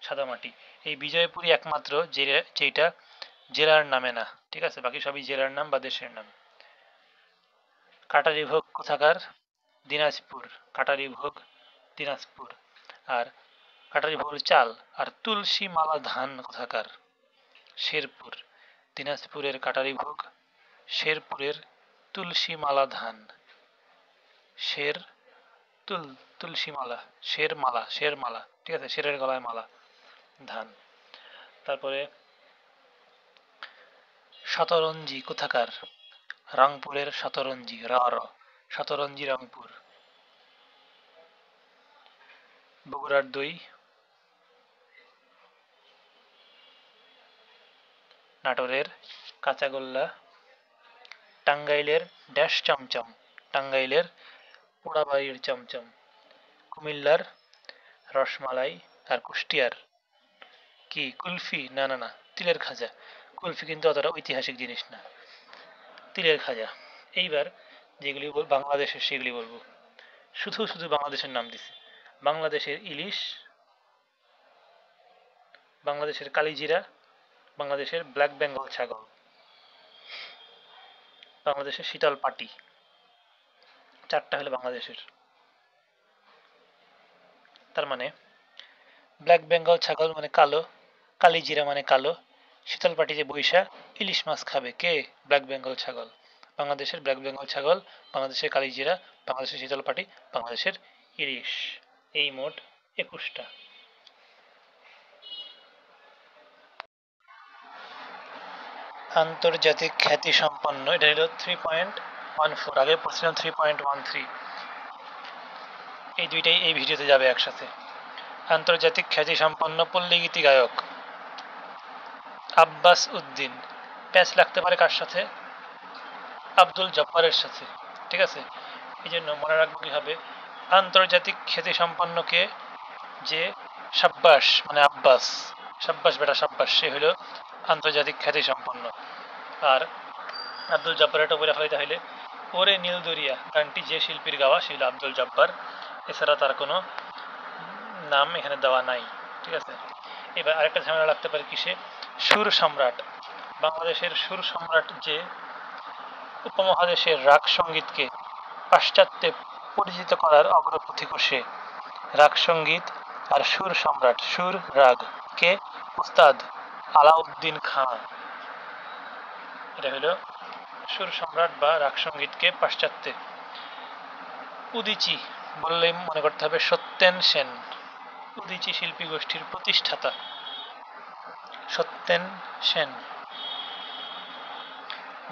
সাদা মাটি। এই বিজয়পুরই একমাত্র যেটা জেলার নামে না, ঠিক আছে? বাকি সবই জেলার নাম বা দেশের নাম। কাটারি ভোগ কোথাকার? দিনাজপুর। কাটারি ভোগ দিনাজপুর। আর কাটারি ভোগ চাল। আর তুলসী মালা ধান কোথাকার? শেরপুর। দিনাজপুরের কাটারি ভোগ, শেরপুরের তুলসী মালা ধান। শের তুলসী মালা, শের মালা, ঠিক আছে? শেরের গলায় মালা, ধান। তারপরে শতরঞ্জি কোথাকার? রংপুরের শতরঞ্জি, শতরঞ্জি রংপুর। বগুড়ার দই, নাটোরের কাঁচাগোল্লা। টাঙ্গাইলের ড্যাশ চমচম, টাঙ্গাইলের পোড়াবাড়ির চমচম। কুমিল্লার রসমালাই। আর কুষ্টিয়ার কি? কুলফি? না না না, তিলের খাজা। কুলফি কিন্তু অতটা ঐতিহাসিক জিনিস না, তিলের খাজা। এইবার যেগুলি বাংলাদেশের সেগুলি বলবো। শুধু শুধু বাংলাদেশের নাম দিছে। বাংলাদেশের ইলিশ, বাংলাদেশের কালিজিরা, বাংলাদেশের ব্ল্যাক বেঙ্গল ছাগল, বাংলাদেশের শীতল পাটি। চারটা হলো বাংলাদেশের। তার মানে ব্ল্যাক বেঙ্গল ছাগল মানে কালো, কালিজিরা মানে কালো, শীতল পাটি যে বৈশা ইলিশ মাছ খাবে কে? ব্ল্যাক বেঙ্গল ছাগল। বাংলাদেশের ব্ল্যাক বেঙ্গল ছাগল, বাংলাদেশের কালিজিরা, বাংলাদেশের শীতল পাটি, বাংলাদেশের ইলিশ। এই মোট 21টা। আন্তর্জাতিক খ্যাতি সম্পন্ন, এটা হলো 3.14, আগে পড়ছিলাম 3.13। এই দুইটাই এই ভিডিওতে যাবে একসাথে। আন্তর্জাতিক খ্যাতি সম্পন্ন পল্লীগীতি গায়ক আব্বাস উদ্দিন। প্যাচ লাগতে পারে কার সাথে? আব্দুল জব্বারের সাথে, ঠিক আছে? এই জন্য মনে রাখবো কি হবে, আন্তর্জাতিক খ্যাতি সম্পন্নকে যে সাব্বাস মানে আব্বাস, সাব্বাস বেটা সাব্বাস, সে হইল আন্তর্জাতিক খ্যাতি সম্পন্ন। আর আব্দুল জব্বারেরটা বলে ফেলাইতে হইলে ওরে নীল দরিয়া গানটি যে শিল্পীর গাওয়া সে হল আব্দুল জব্বার, এছাড়া তার কোনো নাম এখানে দেওয়া নাই, ঠিক আছে? এবার আরেকটা ঝামেলা লাগতে পারে কিসে? সুর সম্রাট। বাংলাদেশের সুর সম্রাট যে উপমহাদেশের রাগ সঙ্গীতকে পাশ্চাত্যে পরিচিত করার অগ্রপথিক সে। রাগ সঙ্গীত আর সুর সম্রাট, সুর রাগ কে? উস্তাদ আলাউদ্দিন খাঁ। এটা হলো সুর সম্রাট বা রাগ সঙ্গীতকে পাশ্চাত্যে। উদীচী বললেই মনে করতে হবে সত্যেন সেন। উদীচী শিল্পী গোষ্ঠীর প্রতিষ্ঠাতা সত্যেন সেন।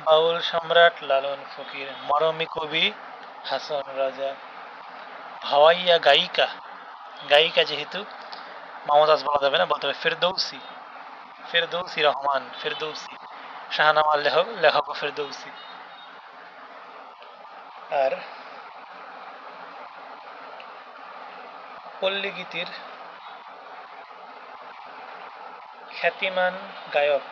বাউল সম্রাট লালন ফকির। মরমী কবি হাসন রাজা। ভাওয়াইয়া গায়িকা, গায়িকা যেহেতু মমতাজ বলা যাবে না, বলতে হবে ফেরদৌসি, ফেরদৌসি রহমান, ফেরদৌসি। শাহনামার লেখক ফেরদৌসি। আর পল্লীগীতির খ্যাতিমান গায়ক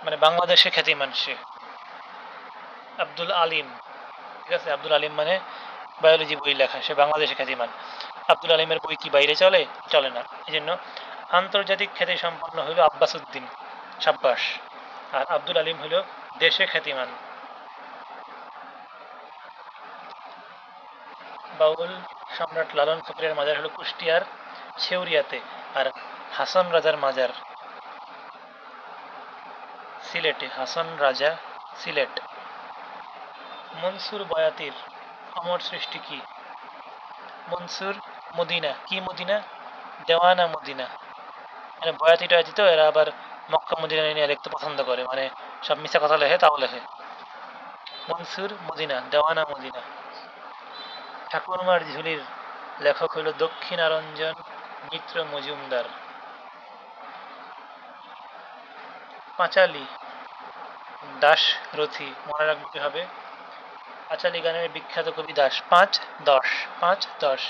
মানে বাংলাদেশে খ্যাতিমান সে আব্দুল আলিম, ঠিক আছে? আব্দুল আলিম মানে বায়োলজি বই লেখা, সে বাংলাদেশে খ্যাতিমান। আব্দুল আলিমের বই কি বাইরে চলে? চলে না। এই জন্য আন্তর্জাতিক খ্যাতি সম্পন্ন হইল আব্বাস উদ্দিন, সাব্বাস। আর আব্দুল আলিম হইল দেশে খ্যাতিমান। বাউল সম্রাট লালন ফকিরের মাজার হলো কুষ্টিয়ার ছেউরিয়াতে। আর হাসন রাজার মাজার সিলেটে। হাসন রাজা, সিলেট। মনসুর বয়াতির অমর সৃষ্টি কি? মনসুর মদিনা। কি মদিনা? দেওয়ানা মদিনা। মানে বয়াতি টয়াতি তো এরা আবার মক্কা মদিনা নিয়ে লিখতে পছন্দ করে, মানে সব মিশা কথা লেখে, তাও লেখে। মনসুর মদিনা, দেওয়ানা মদিনা। ঠাকুরমার ঝুলির লেখক হইল দক্ষিণারঞ্জন মিত্র মজুমদার। পাঁচালী দাশরথী, মনে রাখবো কি হবে? পাঁচালী গানের বিখ্যাত কবি দাস। ৫ ১০ ৫ ১০।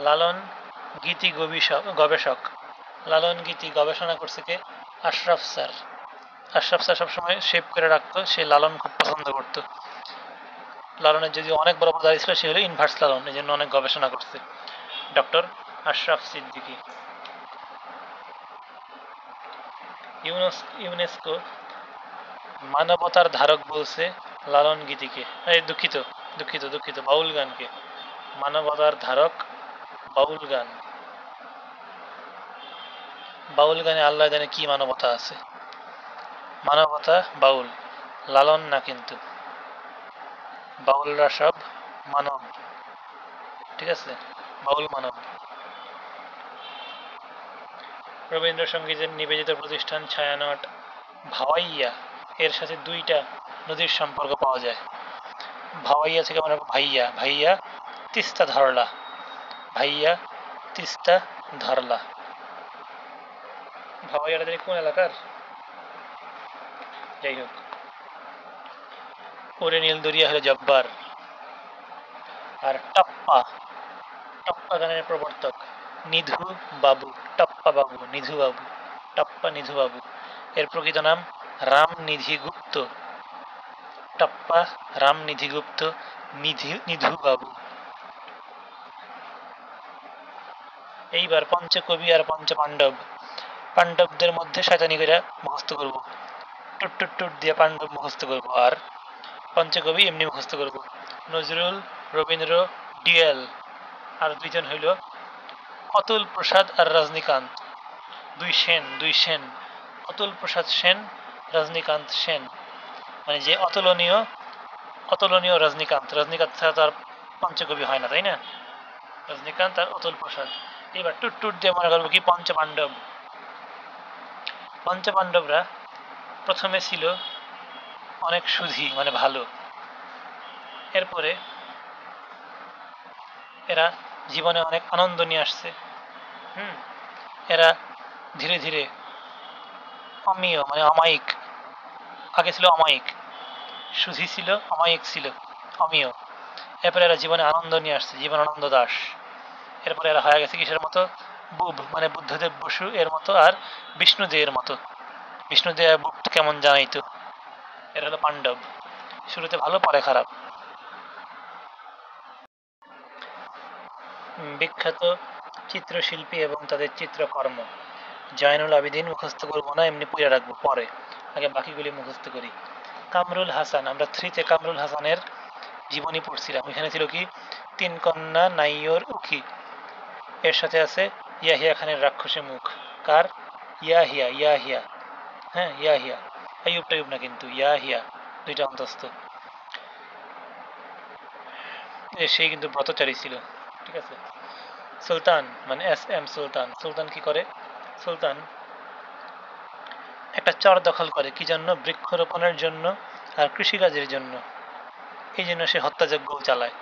লালন গীতি গবেষক। লালন গীতি গবেষণা করছে কে? আশরাফ স্যার। আশরাফ স্যার সবসময় শেপ করে রাখতো, সে লালন খুব পছন্দ করত। লালনের যদি অনেক বড় বড় দাড়ি ছিল, সে হলো ইনভার্স লালন, এই জন্য অনেক গবেষণা করছে ডক্টর আশরাফ সিদ্দিকী। ইউনেস্কো মানবতার ধারক বলছে লালন গীতিকে, এই দুঃখিত দুঃখিত দুঃখিত বাউল গানকে মানবতার ধারক। বাউল গান, বাউল গানে আল্লাহ জানে কি মানবতা আছে। মানবতা বাউল, লালন না কিন্তু। বাউলরা সব মানব, ঠিক আছে, বাউল মানব। রবীন্দ্রসঙ্গীতের নিবেদিত প্রতিষ্ঠান ছায়ানট। ভাওয়াইয়া এর সাথে দুইটা নদীর সম্পর্ক পাওয়া যায়। ভাওয়াইয়া থেকে মানে ভাইয়া, ভাইয়া তিস্তা ধরলা, ভাইয়া তিস্তা ধরলা। ভাওয়াইয়াটা জানি কোন এলাকার, যাই হোক। ওরে নীল দরিয়া হলো জব্বার। আর টপ্পা, টপ্পা গানের প্রবর্তক নিধু বাবু। টপ্পা বাবু, নিধু বাবু, টপ্পা নিধু বাবু। এর প্রকৃত নাম রামনিধি গুপ্ত। টপ্পা রামনিধি গুপ্ত, নিধু বাবু। এইবার পঞ্চকবি আর পঞ্চ পাণ্ডব। পাণ্ডবদের মধ্যে শয়তানি করে মুখস্থ করব, টুট টুট টুট দিয়ে পাণ্ডব মুখস্থ করব। আর পঞ্চকবি এমনি মুখস্থ করব, নজরুল, রবীন্দ্র, ডিএল। আর দুইজন হইল অতুল প্রসাদ আর রজনীকান্ত। দুই সেন, দুই সেন, অতুল প্রসাদ সেন, রজনীকান্ত সেন। মানে যে অতুলনীয়, অতুলনীয় রজনীকান্ত। রজনীকান্ত ছাড়া তো আর পঞ্চকবি হয় না, তাই না? রজনীকান্ত আর অতুল প্রসাদ। এবার টুট টুট দিয়ে মনে করবো কি পঞ্চ পাণ্ডব। পঞ্চ পাণ্ডবরা প্রথমে ছিল অনেক সুধী, মানে ভালো। এরপরে এরা জীবনে অনেক আনন্দ নিয়ে আসছে। এরা ধীরে ধীরে অমীয় মানে অমায়িক, আগে ছিল অমায়িক, সুধী ছিল, অমায়িক ছিল, অমীয়। এরপরে এরা জীবনে আনন্দ নিয়ে আসছে, জীবন আনন্দ দাস। এরপরে এরা হয়ে গেছে কিসের মতো? বুব মানে বুদ্ধদেব বসু এর মতো, আর বিষ্ণুদেব এর মতো। বিষ্ণুদেব বুব কেমন জানাইতো। এরা হলো পাণ্ডব, শুরুতে ভালো পরে খারাপ। বিখ্যাত চিত্রশিল্পী এবং তাদের চিত্রকর্ম। জয়নুল আবেদিন মুখস্থ করবো না, এমনি পড়ে রাখবো পরে, আগে বাকিগুলি মুখস্থ করি। কামরুল হাসান, আমরা 3-তে কামরুল হাসানের জীবনী পড়ছিলাম। এখানে ছিল কি? তিন কন্যা নাইয়র উখি। এর সাথে আছে ইয়াহিয়া খানের রাক্ষসে মুখ। কার? ইয়াহিয়া, ইয়াহিয়া, হ্যাঁ ইয়াহিয়া, আইয়ুব টাইয়ুব না কিন্তু, ইয়াহিয়া, দুইটা অন্তস্থ। সেই কিন্তু ব্রতচারী ছিল, ঠিক আছে। সুলতান মানে SM সুলতান। সুলতান কি করে? সুলতান একটা চর দখল করে, কি জন্য? বৃক্ষরোপণের জন্য আর কৃষিকাজের জন্য। এই জন্য সে হত্যাযজ্ঞ চালায়।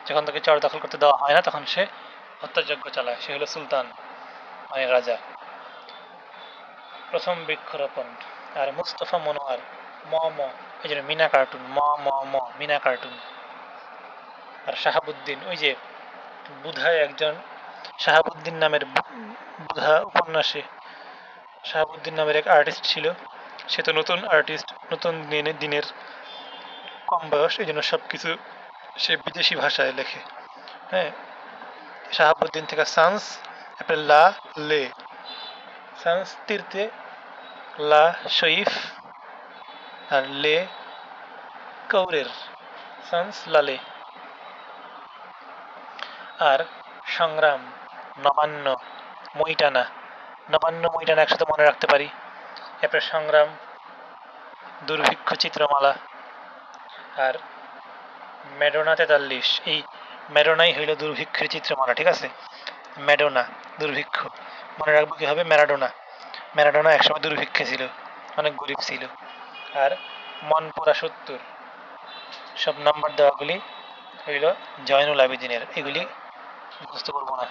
যখন তাকে চর দখল করতে দেওয়া হয় না, তখন সে হত্যাযজ্ঞ চালায়। সে হলো সুলতান মানে রাজা। প্রথম বৃক্ষরোপণ। আর মুস্তফা মনোয়ার, ম ম, এই জন্য মিনা কার্টুন, ম ম ম, মিনা কার্টুন। আর শাহাবুদ্দিন, ওই যে বুধায় একজন শাহাবুদ্দিন নামের, বুধা উপন্যাসে শাহাবুদ্দিন নামের এক আর্টিস্ট ছিল। সে তো নতুন আর্টিস্ট, নতুন দিনের কম বয়স, এই জন্য সবকিছু সে বিদেশি ভাষায় লেখে। হ্যাঁ, শাহাবুদ্দিন থেকে সান্স, তারপরে লা, লে, সান্স তীর্থে, লা শরীফ, আর লে কৌরের, সান্স লালে। আর সংগ্রাম, নবান্ন, মইটানা। নবান্ন মইটানা একসাথে মনে রাখতে পারি। এরপরে সংগ্রাম, দুর্ভিক্ষ চিত্রমালা। আর ম্যাডোনা 43, এই ম্যাডোনাই হইল দুর্ভিক্ষের চিত্রমালা, ঠিক আছে। ম্যাডোনা, দুর্ভিক্ষ। মনে রাখবো কি হবে? ম্যারাডোনা। ম্যারাডোনা একসময় দুর্ভিক্ষে ছিল, অনেক গরিব ছিল। আর মনপুরা 70, সব নাম্বার দেওয়াগুলি হইল জয়নুল আবেদিনের। এগুলি মুখস্থ করবো না।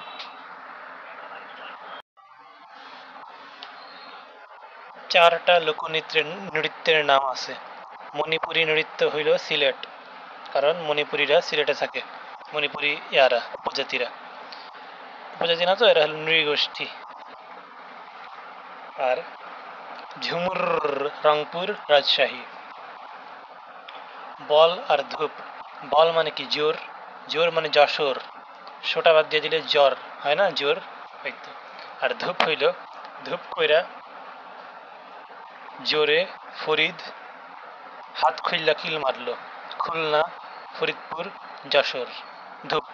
চারটা লোকনৃত্যের নৃত্যের নাম আছে। মণিপুরী নৃত্য হইল সিলেট, কারণ মণিপুরীরা সিলেটে থাকে। মণিপুরী ইয়ারা উপজাতিরা, উপজাতি না তো, এরা হলো নৃগোষ্ঠী। আর ঝুমুর রংপুর রাজশাহী। বল আর ধূপ। বল মানে কি জোর, জোর মানে যশোর, সোটা বাদ দিয়ে দিলে জ্বর হয় না, জোর হইতো। আর ধূপ হইল ধূপ কইরা জোরে ফরিদ হাত খুললা কিল মারলো, খুলনা, ফরিদপুর, যশোর। ধূপ।